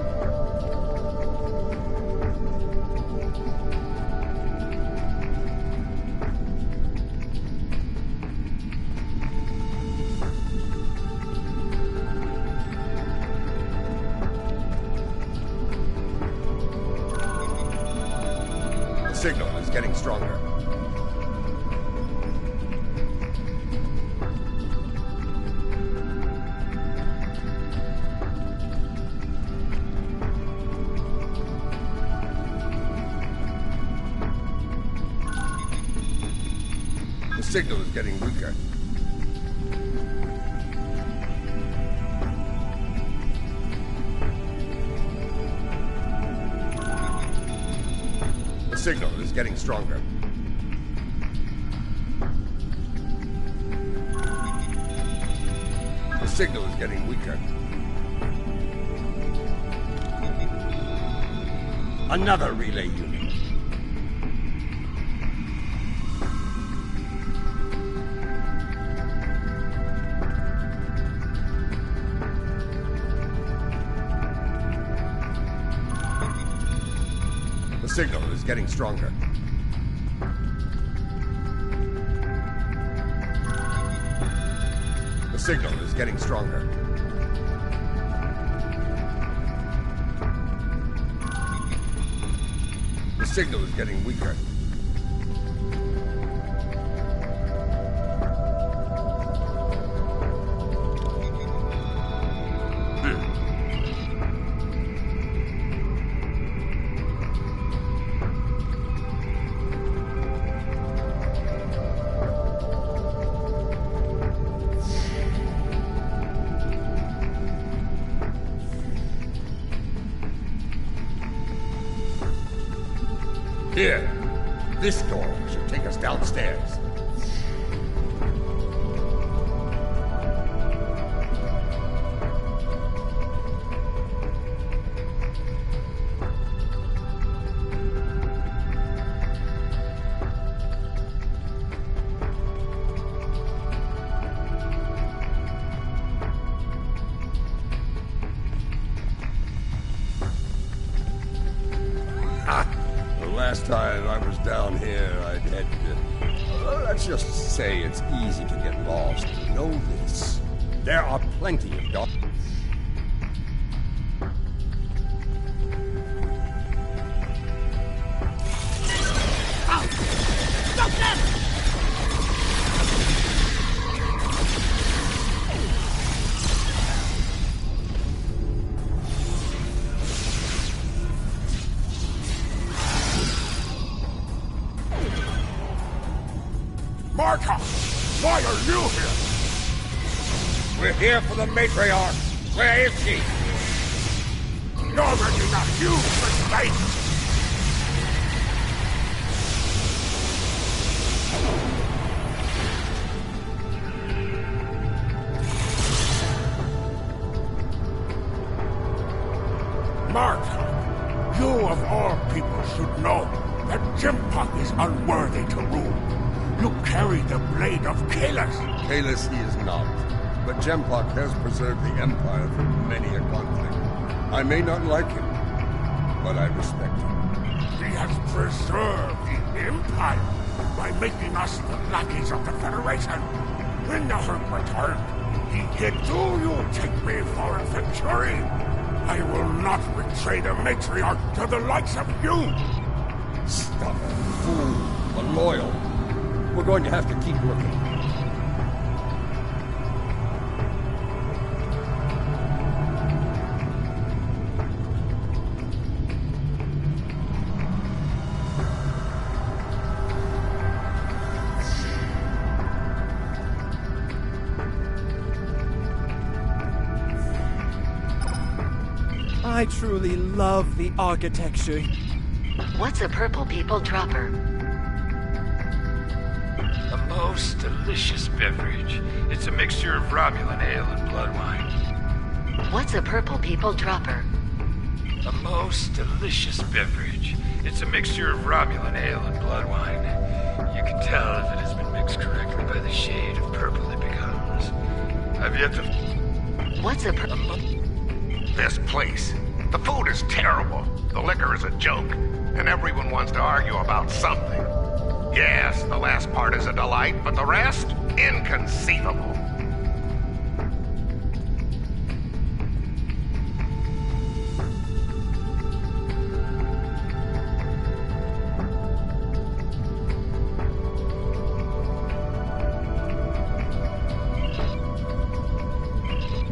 Speaker 1: The signal is getting stronger. The signal is getting weaker. The signal is getting stronger. The signal is getting weaker. Another relay unit. The signal is getting stronger. The signal is getting stronger. The signal is getting weaker. Here, this door should take us downstairs. Last time I was down here, I'd had to... let's just say it's easy to get lost. Know this. There are plenty of dogs.
Speaker 5: Stop them!
Speaker 4: Marta! Why are you here?
Speaker 1: We're here for the matriarch. Where is she?
Speaker 4: You're making a huge mistake! Marta, you of all people should know that Jimpak is unworthy to rule. You carry the blade of Kalis.
Speaker 1: Kalis he is not, but Jempak has preserved the Empire from many a conflict. I may not like him, but I respect him.
Speaker 4: He has preserved the Empire by making us the lackeys of the Federation. When the Herc returned, he hid. Do you take me for a victory? I will not betray the matriarch to the likes of you!
Speaker 1: Stubborn fool, but loyal. We're going to have to keep looking.
Speaker 15: I truly love the architecture.
Speaker 13: What's a purple people dropper?
Speaker 20: A most delicious beverage. It's a mixture of Romulan ale and blood wine.
Speaker 13: What's a purple people dropper?
Speaker 20: A most delicious beverage. It's a mixture of Romulan ale and blood wine. You can tell if it has been mixed correctly by the shade of purple it becomes. I've yet to...
Speaker 13: What's a
Speaker 21: This place. The food is terrible. The liquor is a joke. And everyone wants to argue about something. Yes, the last part is a delight, but the rest? Inconceivable.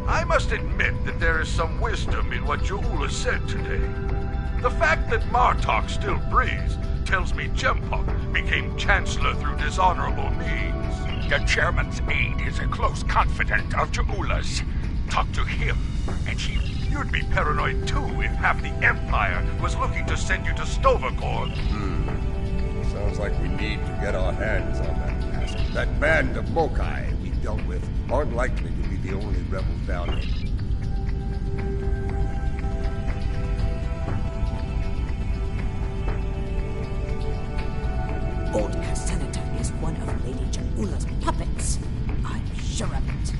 Speaker 9: I must admit that there is some wisdom in what Ja'ula said today. The fact that Martok still breathes tells me Jempak became Chancellor through dishonorable means.
Speaker 4: The Chairman's aide is a close confidant of Ja'ula's. Talk to him, and
Speaker 9: You'd be paranoid too if half the Empire was looking to send you to Stovercorn.
Speaker 1: Sounds like we need to get our hands on that master. That band of Mokai we dealt with aren't likely to be the only rebels down here.
Speaker 5: Old Casenita is one of Lady Ja'ula's puppets. I'm sure of it.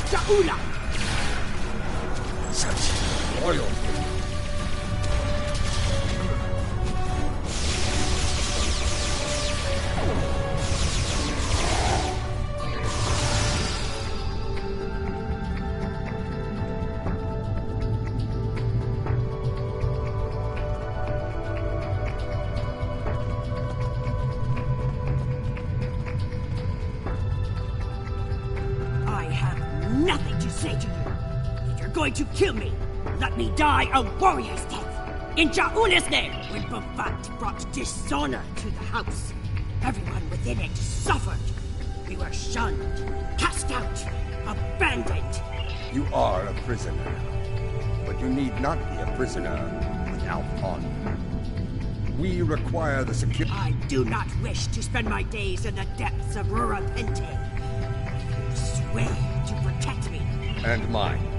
Speaker 8: Ja'ula!
Speaker 1: Such loyalty.
Speaker 8: To kill me. Let me die a warrior's death. In Ja'ula's name, when Bovat brought dishonor to the house, everyone within it suffered. We were shunned, cast out, abandoned.
Speaker 1: You are a prisoner, but you need not be a prisoner without honor. We require the security.
Speaker 8: I do not wish to spend my days in the depths of Rurapente. You swear to protect me.
Speaker 1: And mine.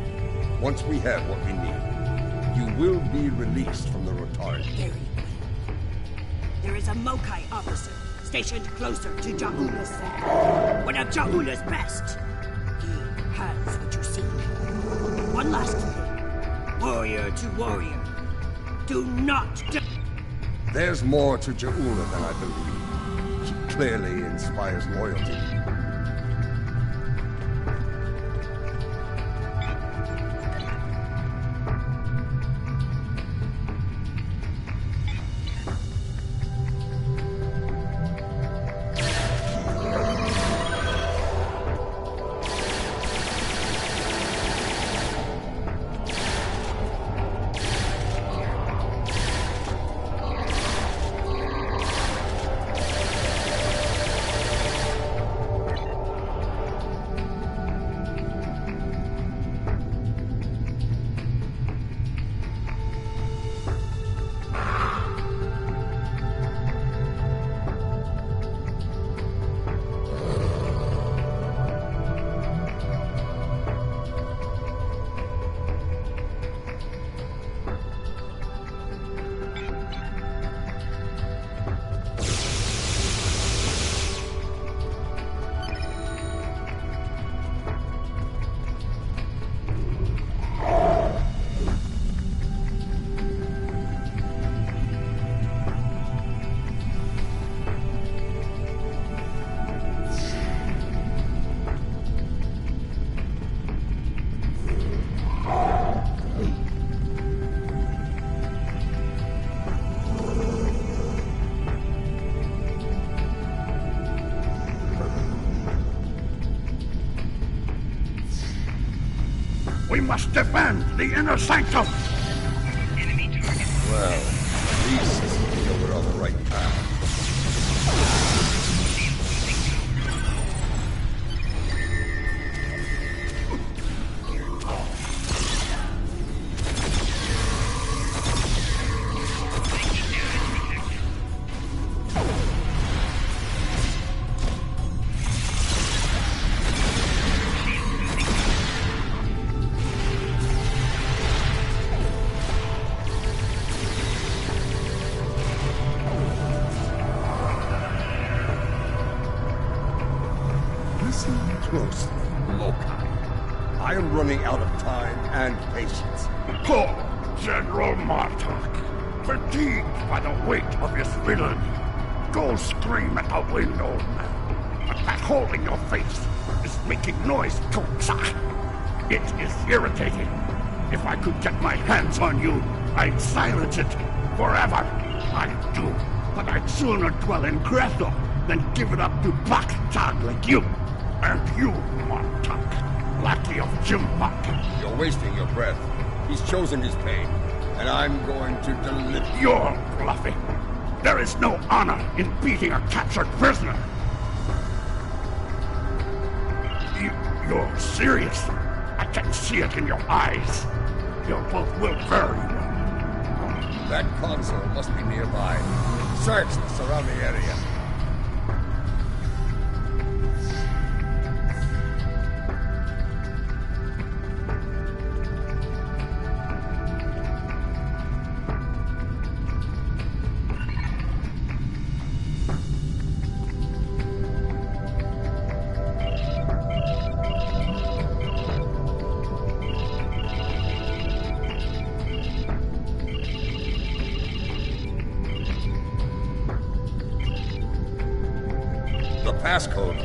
Speaker 1: Once we have what we need, you will be released from the Rotard.
Speaker 8: Very well. There is a Mokai officer stationed closer to Ja'ula's cell. One of Ja'ula's best. He has what you seek. One last thing. Warrior to warrior. Do not...
Speaker 1: There's more to Ja'ula than I believe. She clearly inspires loyalty.
Speaker 6: We must defend the inner sanctum!
Speaker 1: Well, at least we're on the right path. Closely, Mokai. I am running out of time and patience.
Speaker 6: Poor General Martok, fatigued by the weight of his villainy. Go scream at the wind, old man. But that hole in your face is making noise too, Zach. It is irritating. If I could get my hands on you, I'd silence it forever. I do, but I'd sooner dwell in Gretel than give it up to Black Tag like you. And you, Martok, lackey of Jimbok.
Speaker 1: You're wasting your breath. He's chosen his pain, and I'm going to deliver.
Speaker 6: You're bluffing. There is no honor in beating a captured prisoner. You're serious. I can see it in your eyes. You both will very well.
Speaker 1: That console must be nearby. Search the surrounding area. passcode.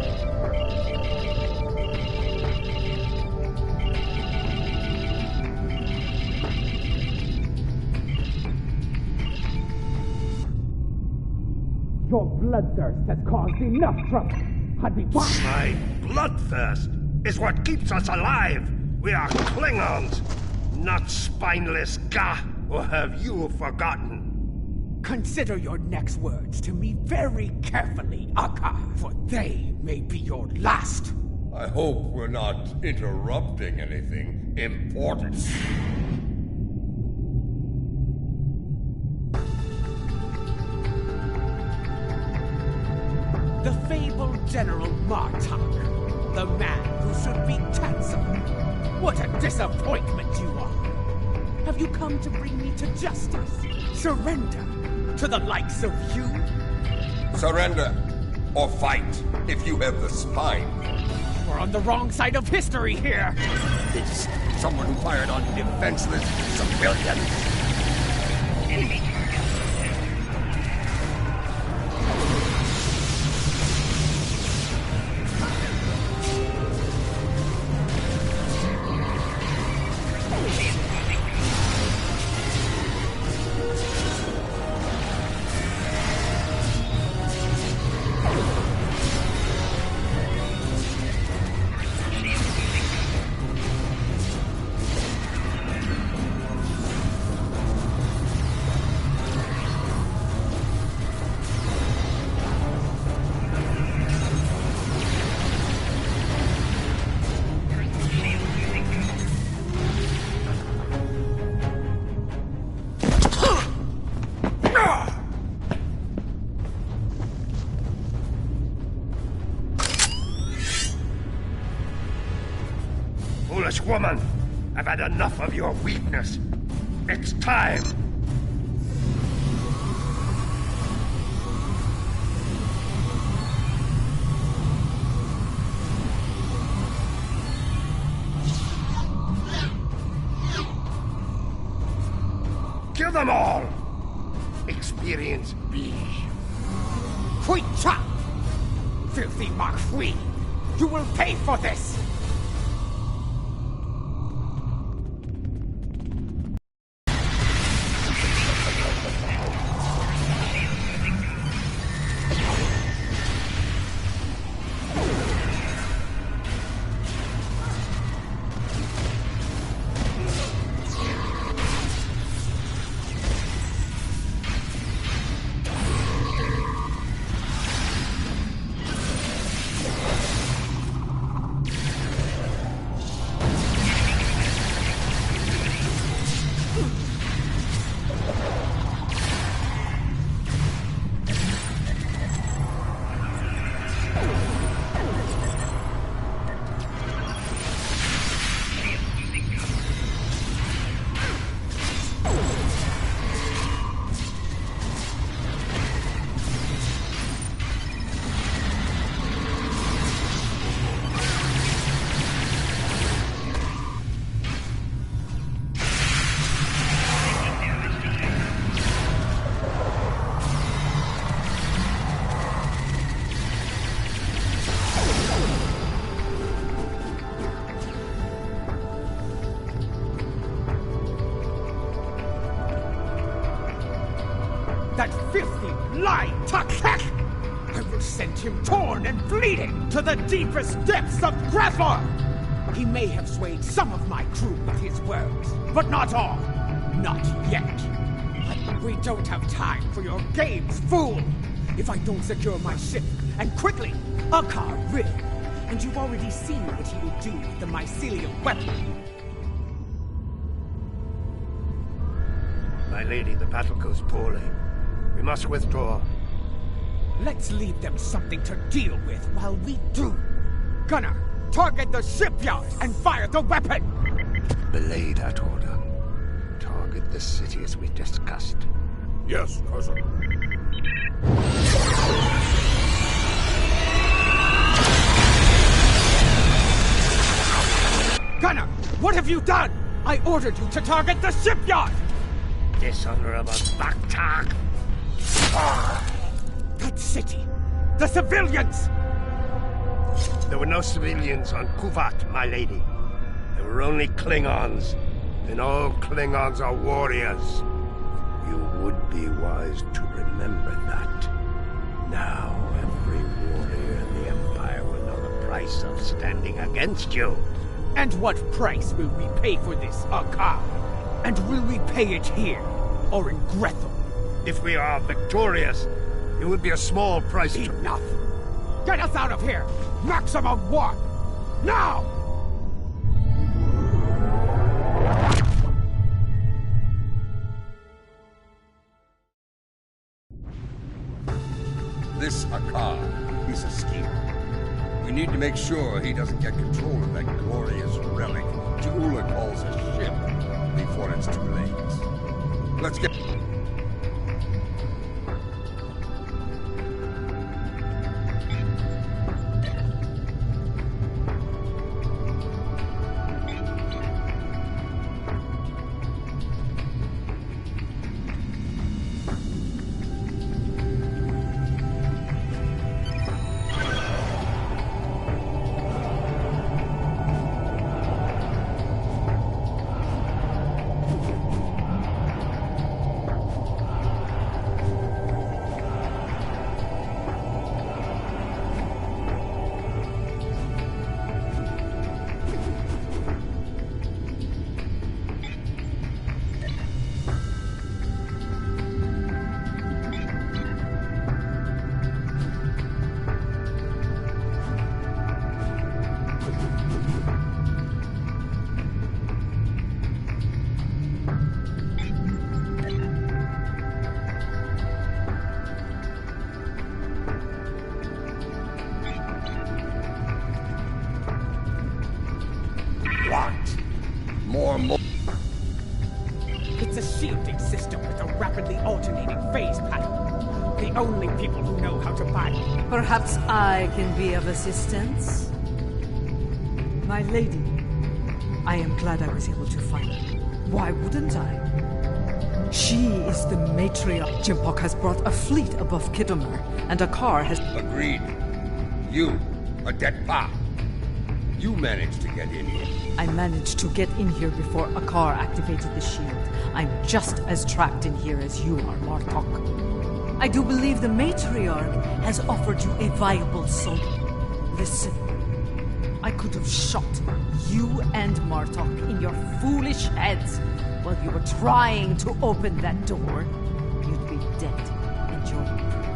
Speaker 8: Your bloodthirst has caused enough trouble. I'd be
Speaker 6: My bloodthirst is what keeps us alive. We are Klingons, not spineless Gah, or have you forgotten?
Speaker 8: Consider your next words to me very carefully, Akka, for they may be your last.
Speaker 1: I hope we're not interrupting anything important.
Speaker 8: The fabled General Martok, the man who should be cancelled. What a disappointment you are! Have you come to bring me to justice? Surrender to the likes of you?
Speaker 1: Surrender, or fight, if you have the spine.
Speaker 8: We're on the wrong side of history here!
Speaker 1: It's someone who fired on defenseless civilians.
Speaker 6: Foolish woman, I've had enough of your weakness. It's time. Kill them all! Experience B.
Speaker 8: Quick chop! Filthy Marquis! You will pay for this! That filthy, lying Tuck-Heck! I will send him torn and bleeding to the deepest depths of Grethor! He may have swayed some of my crew with his words, but not all. Not yet. We don't have time for your games, fool! If I don't secure my ship, and quickly, Akar will. And you've already seen what he will do with the mycelium weapon.
Speaker 6: My lady, the battle goes poorly. We must withdraw.
Speaker 8: Let's leave them something to deal with while we do. Gunner, target the shipyard and fire the weapon!
Speaker 6: Belay that order. Target the city as we discussed.
Speaker 2: Yes, cousin.
Speaker 8: Gunner, what have you done? I ordered you to target the shipyard!
Speaker 6: Dishonorable Baktak!
Speaker 8: That city! The civilians!
Speaker 6: There were no civilians on Kuvat, my lady. There were only Klingons. And all Klingons are warriors. You would be wise to remember that. Now every warrior in the Empire will know the price of standing against you.
Speaker 8: And what price will we pay for this, Akar? And will we pay it here, or in Grethel?
Speaker 6: If we are victorious, it would be a small price.
Speaker 8: Enough! Get us out of here! Maximum warp! Now!
Speaker 1: This Akar, he's a schemer. We need to make sure he doesn't get control of that glorious relic Ja'ula calls a ship before it's too late. Let's get...
Speaker 8: It's a shielding system with a rapidly alternating phase pattern. The only people who know how to fight.
Speaker 17: Perhaps I can be of assistance? My lady, I am glad I was able to find her. Why wouldn't I? She is the matriarch. Jimpok has brought a fleet above Khitomer, and Akar has...
Speaker 1: Agreed. You, a Detpa. You managed to get in here.
Speaker 17: I managed to get in here before Akar activated the shield. I'm just as trapped in here as you are, Martok. I do believe the matriarch has offered you a viable solution. Listen, I could have shot you and Martok in your foolish heads while you were trying to open that door. You'd be dead and your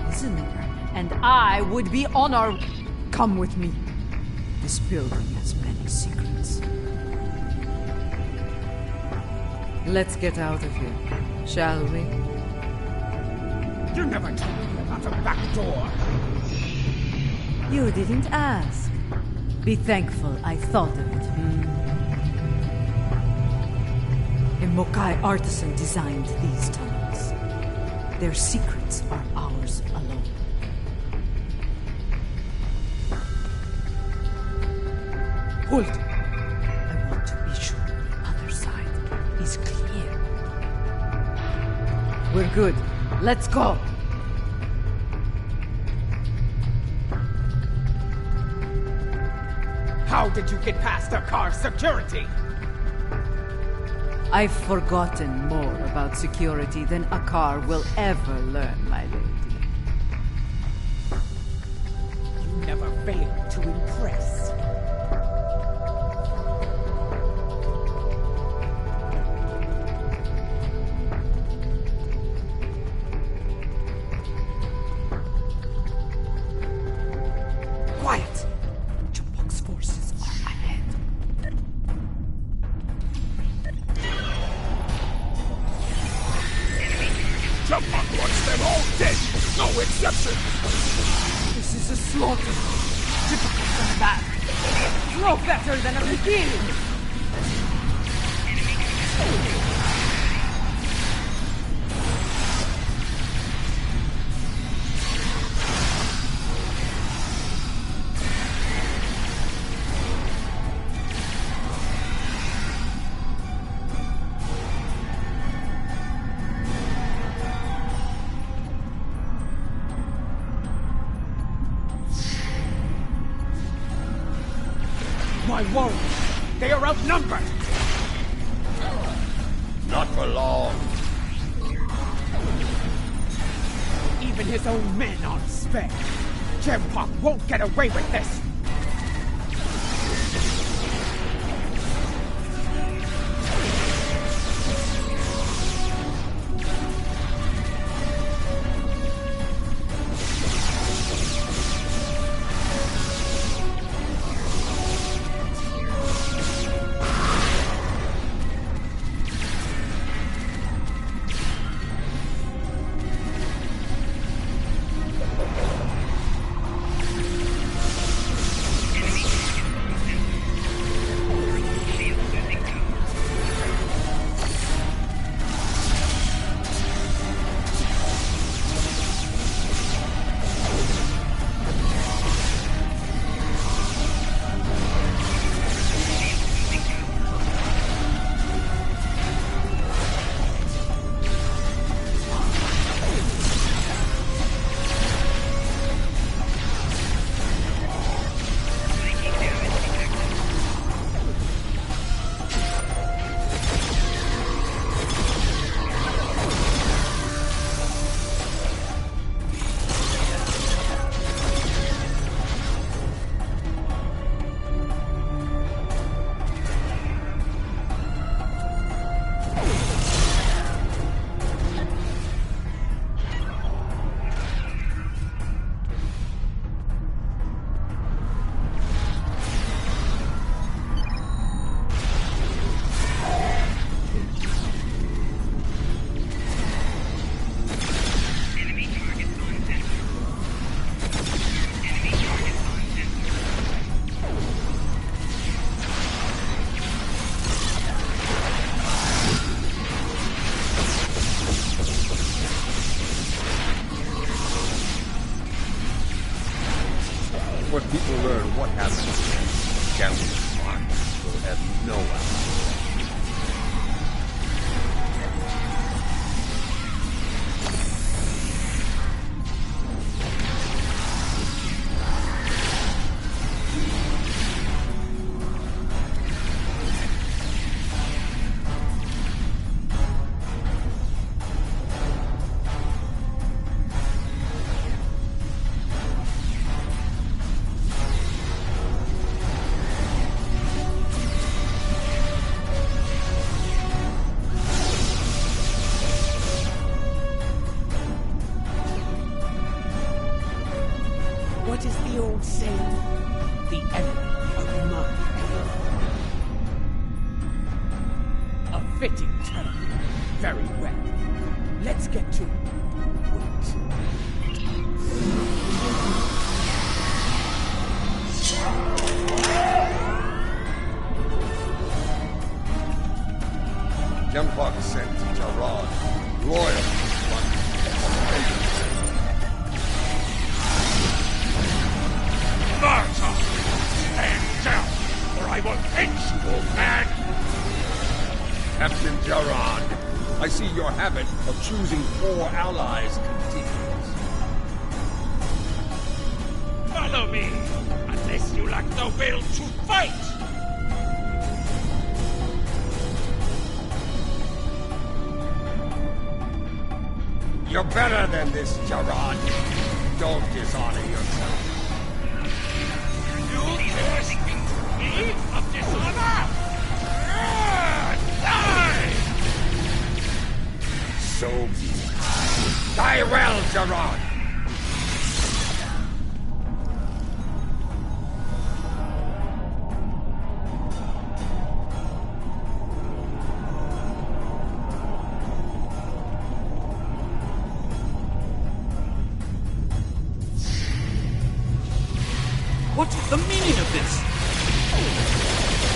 Speaker 17: prisoner, and I would be on our... Come with me. This building has many secrets. Let's get out of here, shall we?
Speaker 8: You never told me about a back door.
Speaker 17: You didn't ask. Be thankful I thought of it. A Mokai artisan designed these tunnels. Their secrets are ours alone. Hold! I want to be sure the other side is clear. We're good. Let's go!
Speaker 8: How did you get past Akar's security?
Speaker 17: I've forgotten more about security than Akar will ever learn, my lady.
Speaker 8: You never fail to impress.
Speaker 17: This is a slaughter. Come back. No better than a beginning.
Speaker 8: won't. They are outnumbered.
Speaker 1: Not for long.
Speaker 8: Even his own men aren't spared. Gempok won't get away with this.
Speaker 1: When people learn what happened, Gambler's Mark will have no idea.
Speaker 8: What is the old saying? The enemy of mine. A fitting term. Very well. Let's get to it.
Speaker 1: Gempok sent Jarrod, loyal,
Speaker 4: Marta! Stand down, or I will hit you, old man!
Speaker 1: Captain Jarrod, I see your habit of choosing poor allies continues.
Speaker 4: Follow me, unless you lack the will to fight!
Speaker 1: You're better than this, Jarrod. Don't dishonor yourself.
Speaker 4: You accuse me of dishonor? Die!
Speaker 1: So be it. Die well, Jarrod!
Speaker 19: What is the meaning of this?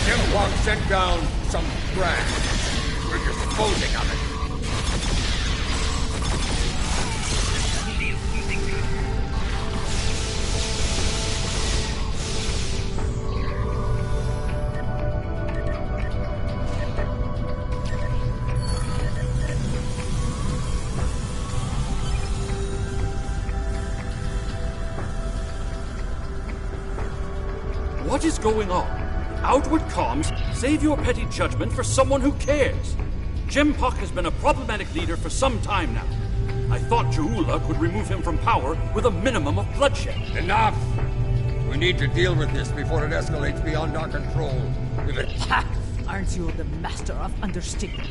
Speaker 1: Gempok sent down some trash. We're disposing of it.
Speaker 19: What is going on? Outward comms, save your petty judgment for someone who cares. Jempok has been a problematic leader for some time now. I thought Ja'ula could remove him from power with a minimum of bloodshed.
Speaker 1: Enough! We need to deal with this before it escalates beyond our control. If it...
Speaker 5: Ha! Aren't you the master of understatement?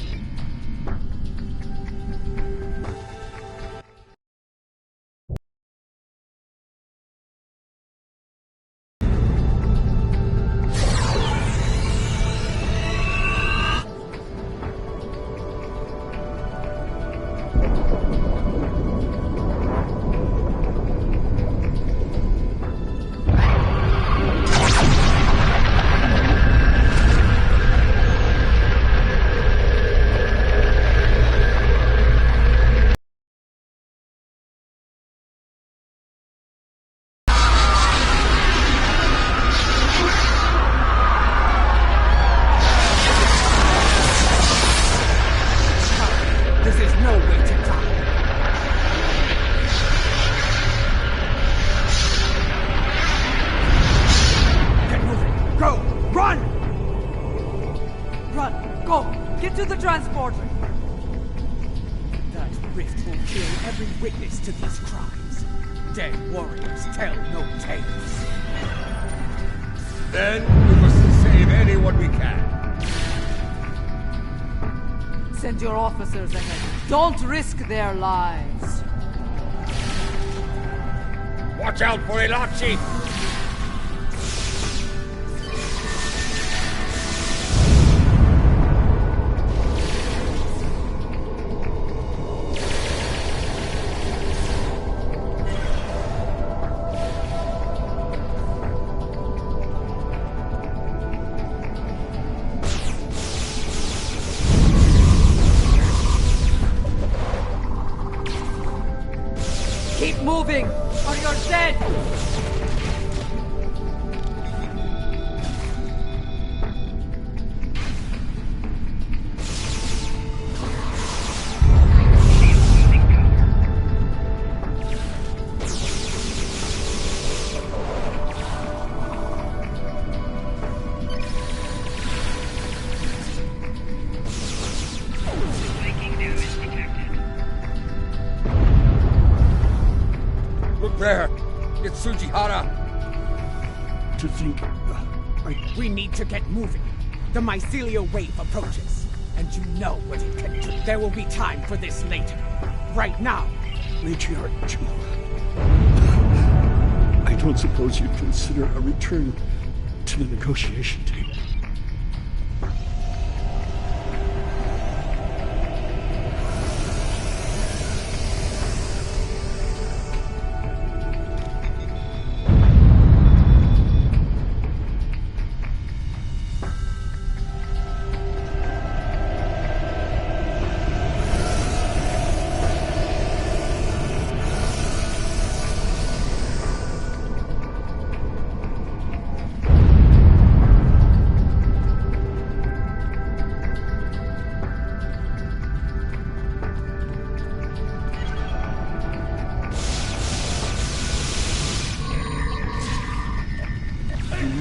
Speaker 1: Then we must save anyone we can.
Speaker 3: Send your officers and don't risk their lives.
Speaker 1: Watch out for Elachi!
Speaker 3: Keep moving, or you're dead!
Speaker 1: There! It's Tsujihara!
Speaker 18: To think...
Speaker 8: We need to get moving. The mycelial wave approaches. And you know what it can do. There will be time for this later. Right now.
Speaker 18: Matriarch Ja'ula. I don't suppose you'd consider a return to the negotiation table.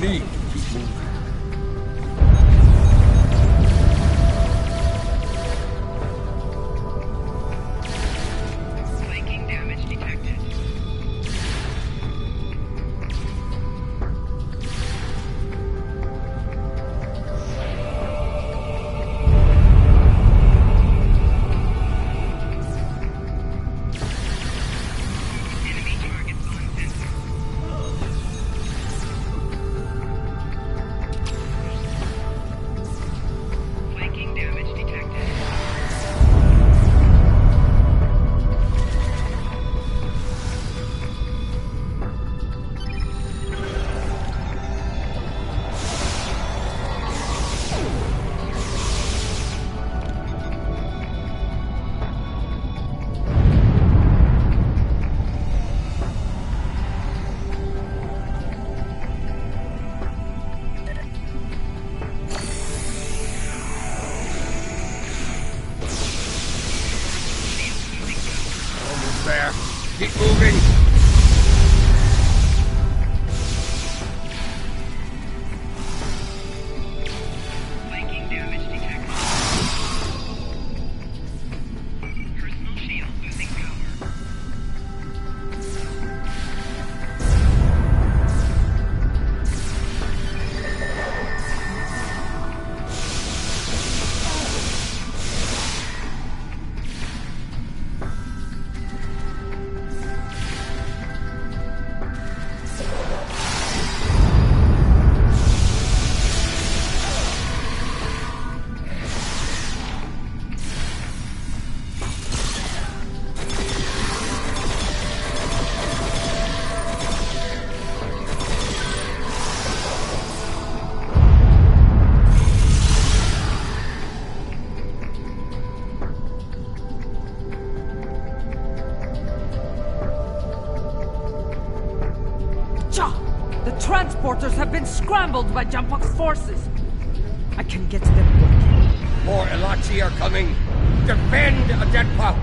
Speaker 1: Need to keep moving.
Speaker 22: Spiking damage detected. Enemy targets on sensor. Flanking damage detected.
Speaker 1: Almost there. Keep moving.
Speaker 3: The transporters have been scrambled by Jampak's forces. I can get them working.
Speaker 1: More Elachi are coming. Defend Adenpa!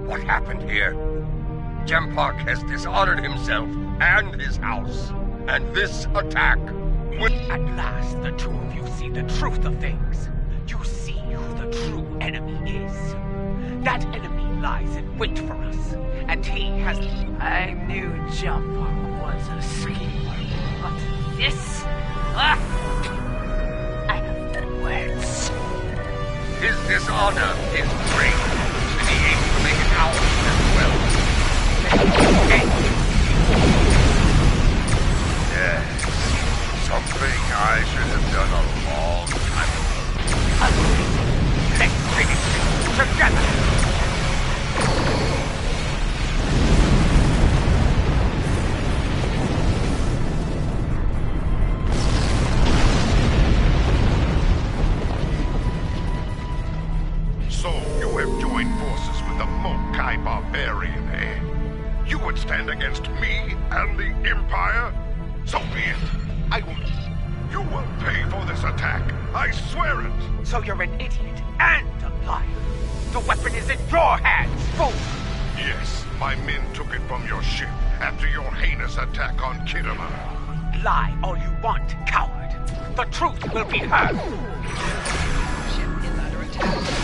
Speaker 21: What happened here? Jempark has dishonored himself and his house. And this attack will...
Speaker 13: At last, the two of you see the truth of things. You see who the true enemy is. That enemy lies in wait for us, and he has... I knew Jempark was a schemer, but this... I have the words.
Speaker 21: His dishonor is great, and he aims to make it ours as well. Yes, something I should have done a long time ago.
Speaker 13: Let's finish this together!
Speaker 21: So you have joined forces with the Mokai barbarian, eh? You would stand against me and the Empire? So be it. I will... You will pay for this attack. I swear it.
Speaker 13: So you're an idiot and a liar. The weapon is in your hands, fool!
Speaker 21: Yes, my men took it from your ship after your heinous attack on Kidama.
Speaker 13: Lie all you want, coward. The truth will be heard.
Speaker 11: Ship is under attack.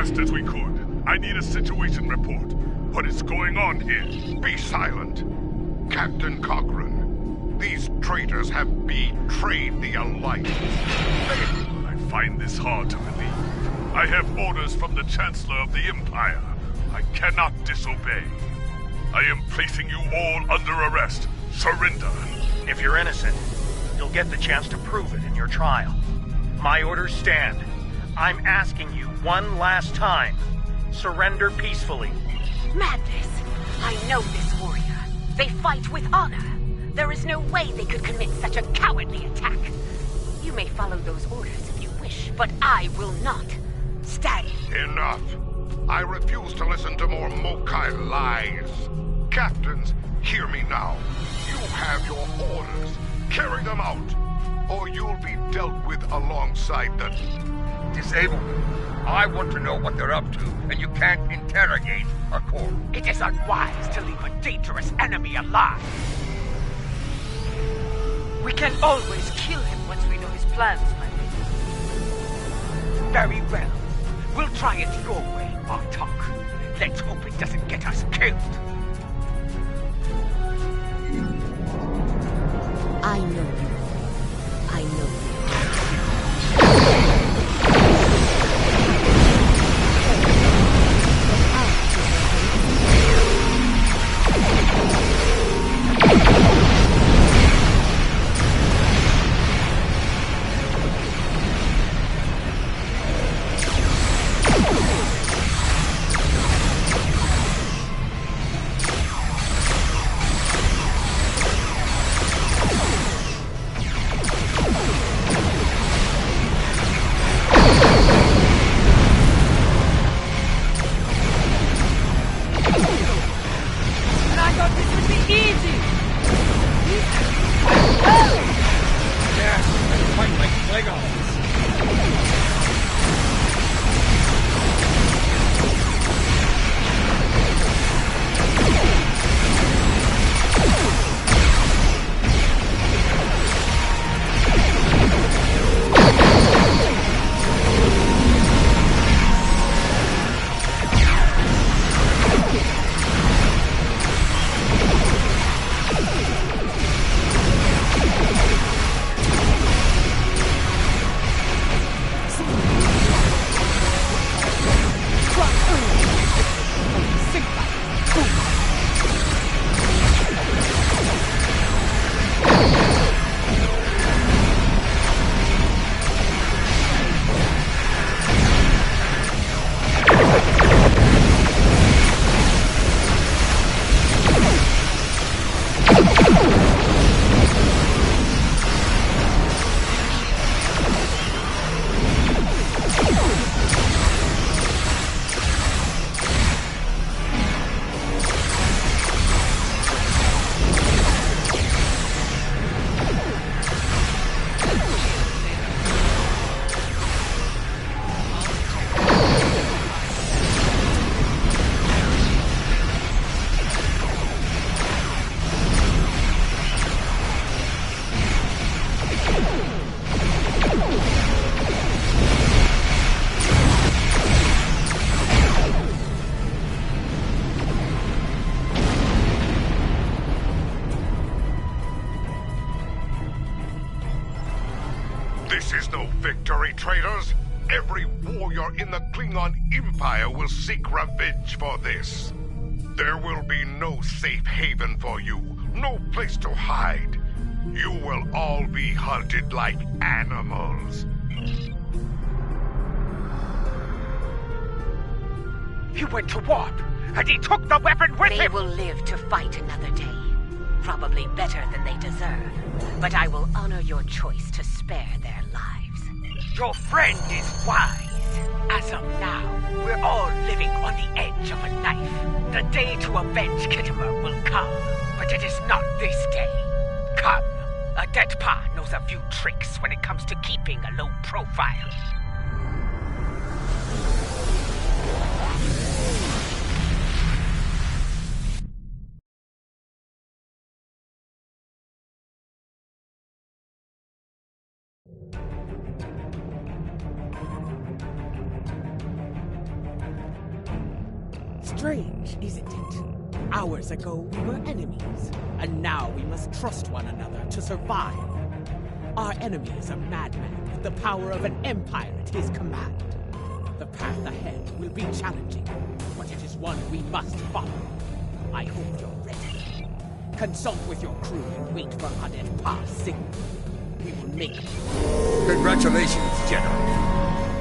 Speaker 2: fast as we could. I need a situation report. What is going on here?
Speaker 21: Be silent. Captain Cochrane, these traitors have betrayed the Alliance.
Speaker 2: I find this hard to believe. I have orders from the Chancellor of the Empire. I cannot disobey. I am placing you all under arrest. Surrender.
Speaker 12: If you're innocent, you'll get the chance to prove it in your trial. My orders stand. I'm asking you one last time. Surrender peacefully.
Speaker 13: Madness! I know this warrior. They fight with honor. There is no way they could commit such a cowardly attack. You may follow those orders if you wish, but I will not. Stay.
Speaker 21: Enough. I refuse to listen to more Mokai lies. Captains, hear me now. You have your orders. Carry them out, or you'll be dealt with alongside the...
Speaker 1: Disable them. I want to know what they're up to, and you can't interrogate a corps.
Speaker 8: It is unwise to leave a dangerous enemy alive.
Speaker 3: We can always kill him once we know his plans, my lady.
Speaker 8: Very well. We'll try it your way, Bartok. Let's hope it doesn't get us killed.
Speaker 13: I know you. I know you.
Speaker 21: This is no victory, traitors. Every warrior in the Klingon Empire will seek revenge for this. There will be no safe haven for you, no place to hide. You will all be hunted like animals.
Speaker 8: He went to warp, and he took the weapon with him!
Speaker 13: They will live to fight another day. Probably better than they deserve. But I will honor your choice to spare their lives.
Speaker 8: Your friend is wise. As of now, we're all living on the edge of a knife. The day to avenge Kittimer will come, but it is not this day. Come. A dead pa knows a few tricks when it comes to keeping a low profile. Strange, isn't it? Hours ago, we were enemies, and now we must trust one another to survive. Our enemy is a madman with the power of an empire at his command. The path ahead will be challenging, but it is one we must follow. I hope you're ready. Consult with your crew and wait for Adet Pa's signal. We will make it.
Speaker 1: Congratulations, General.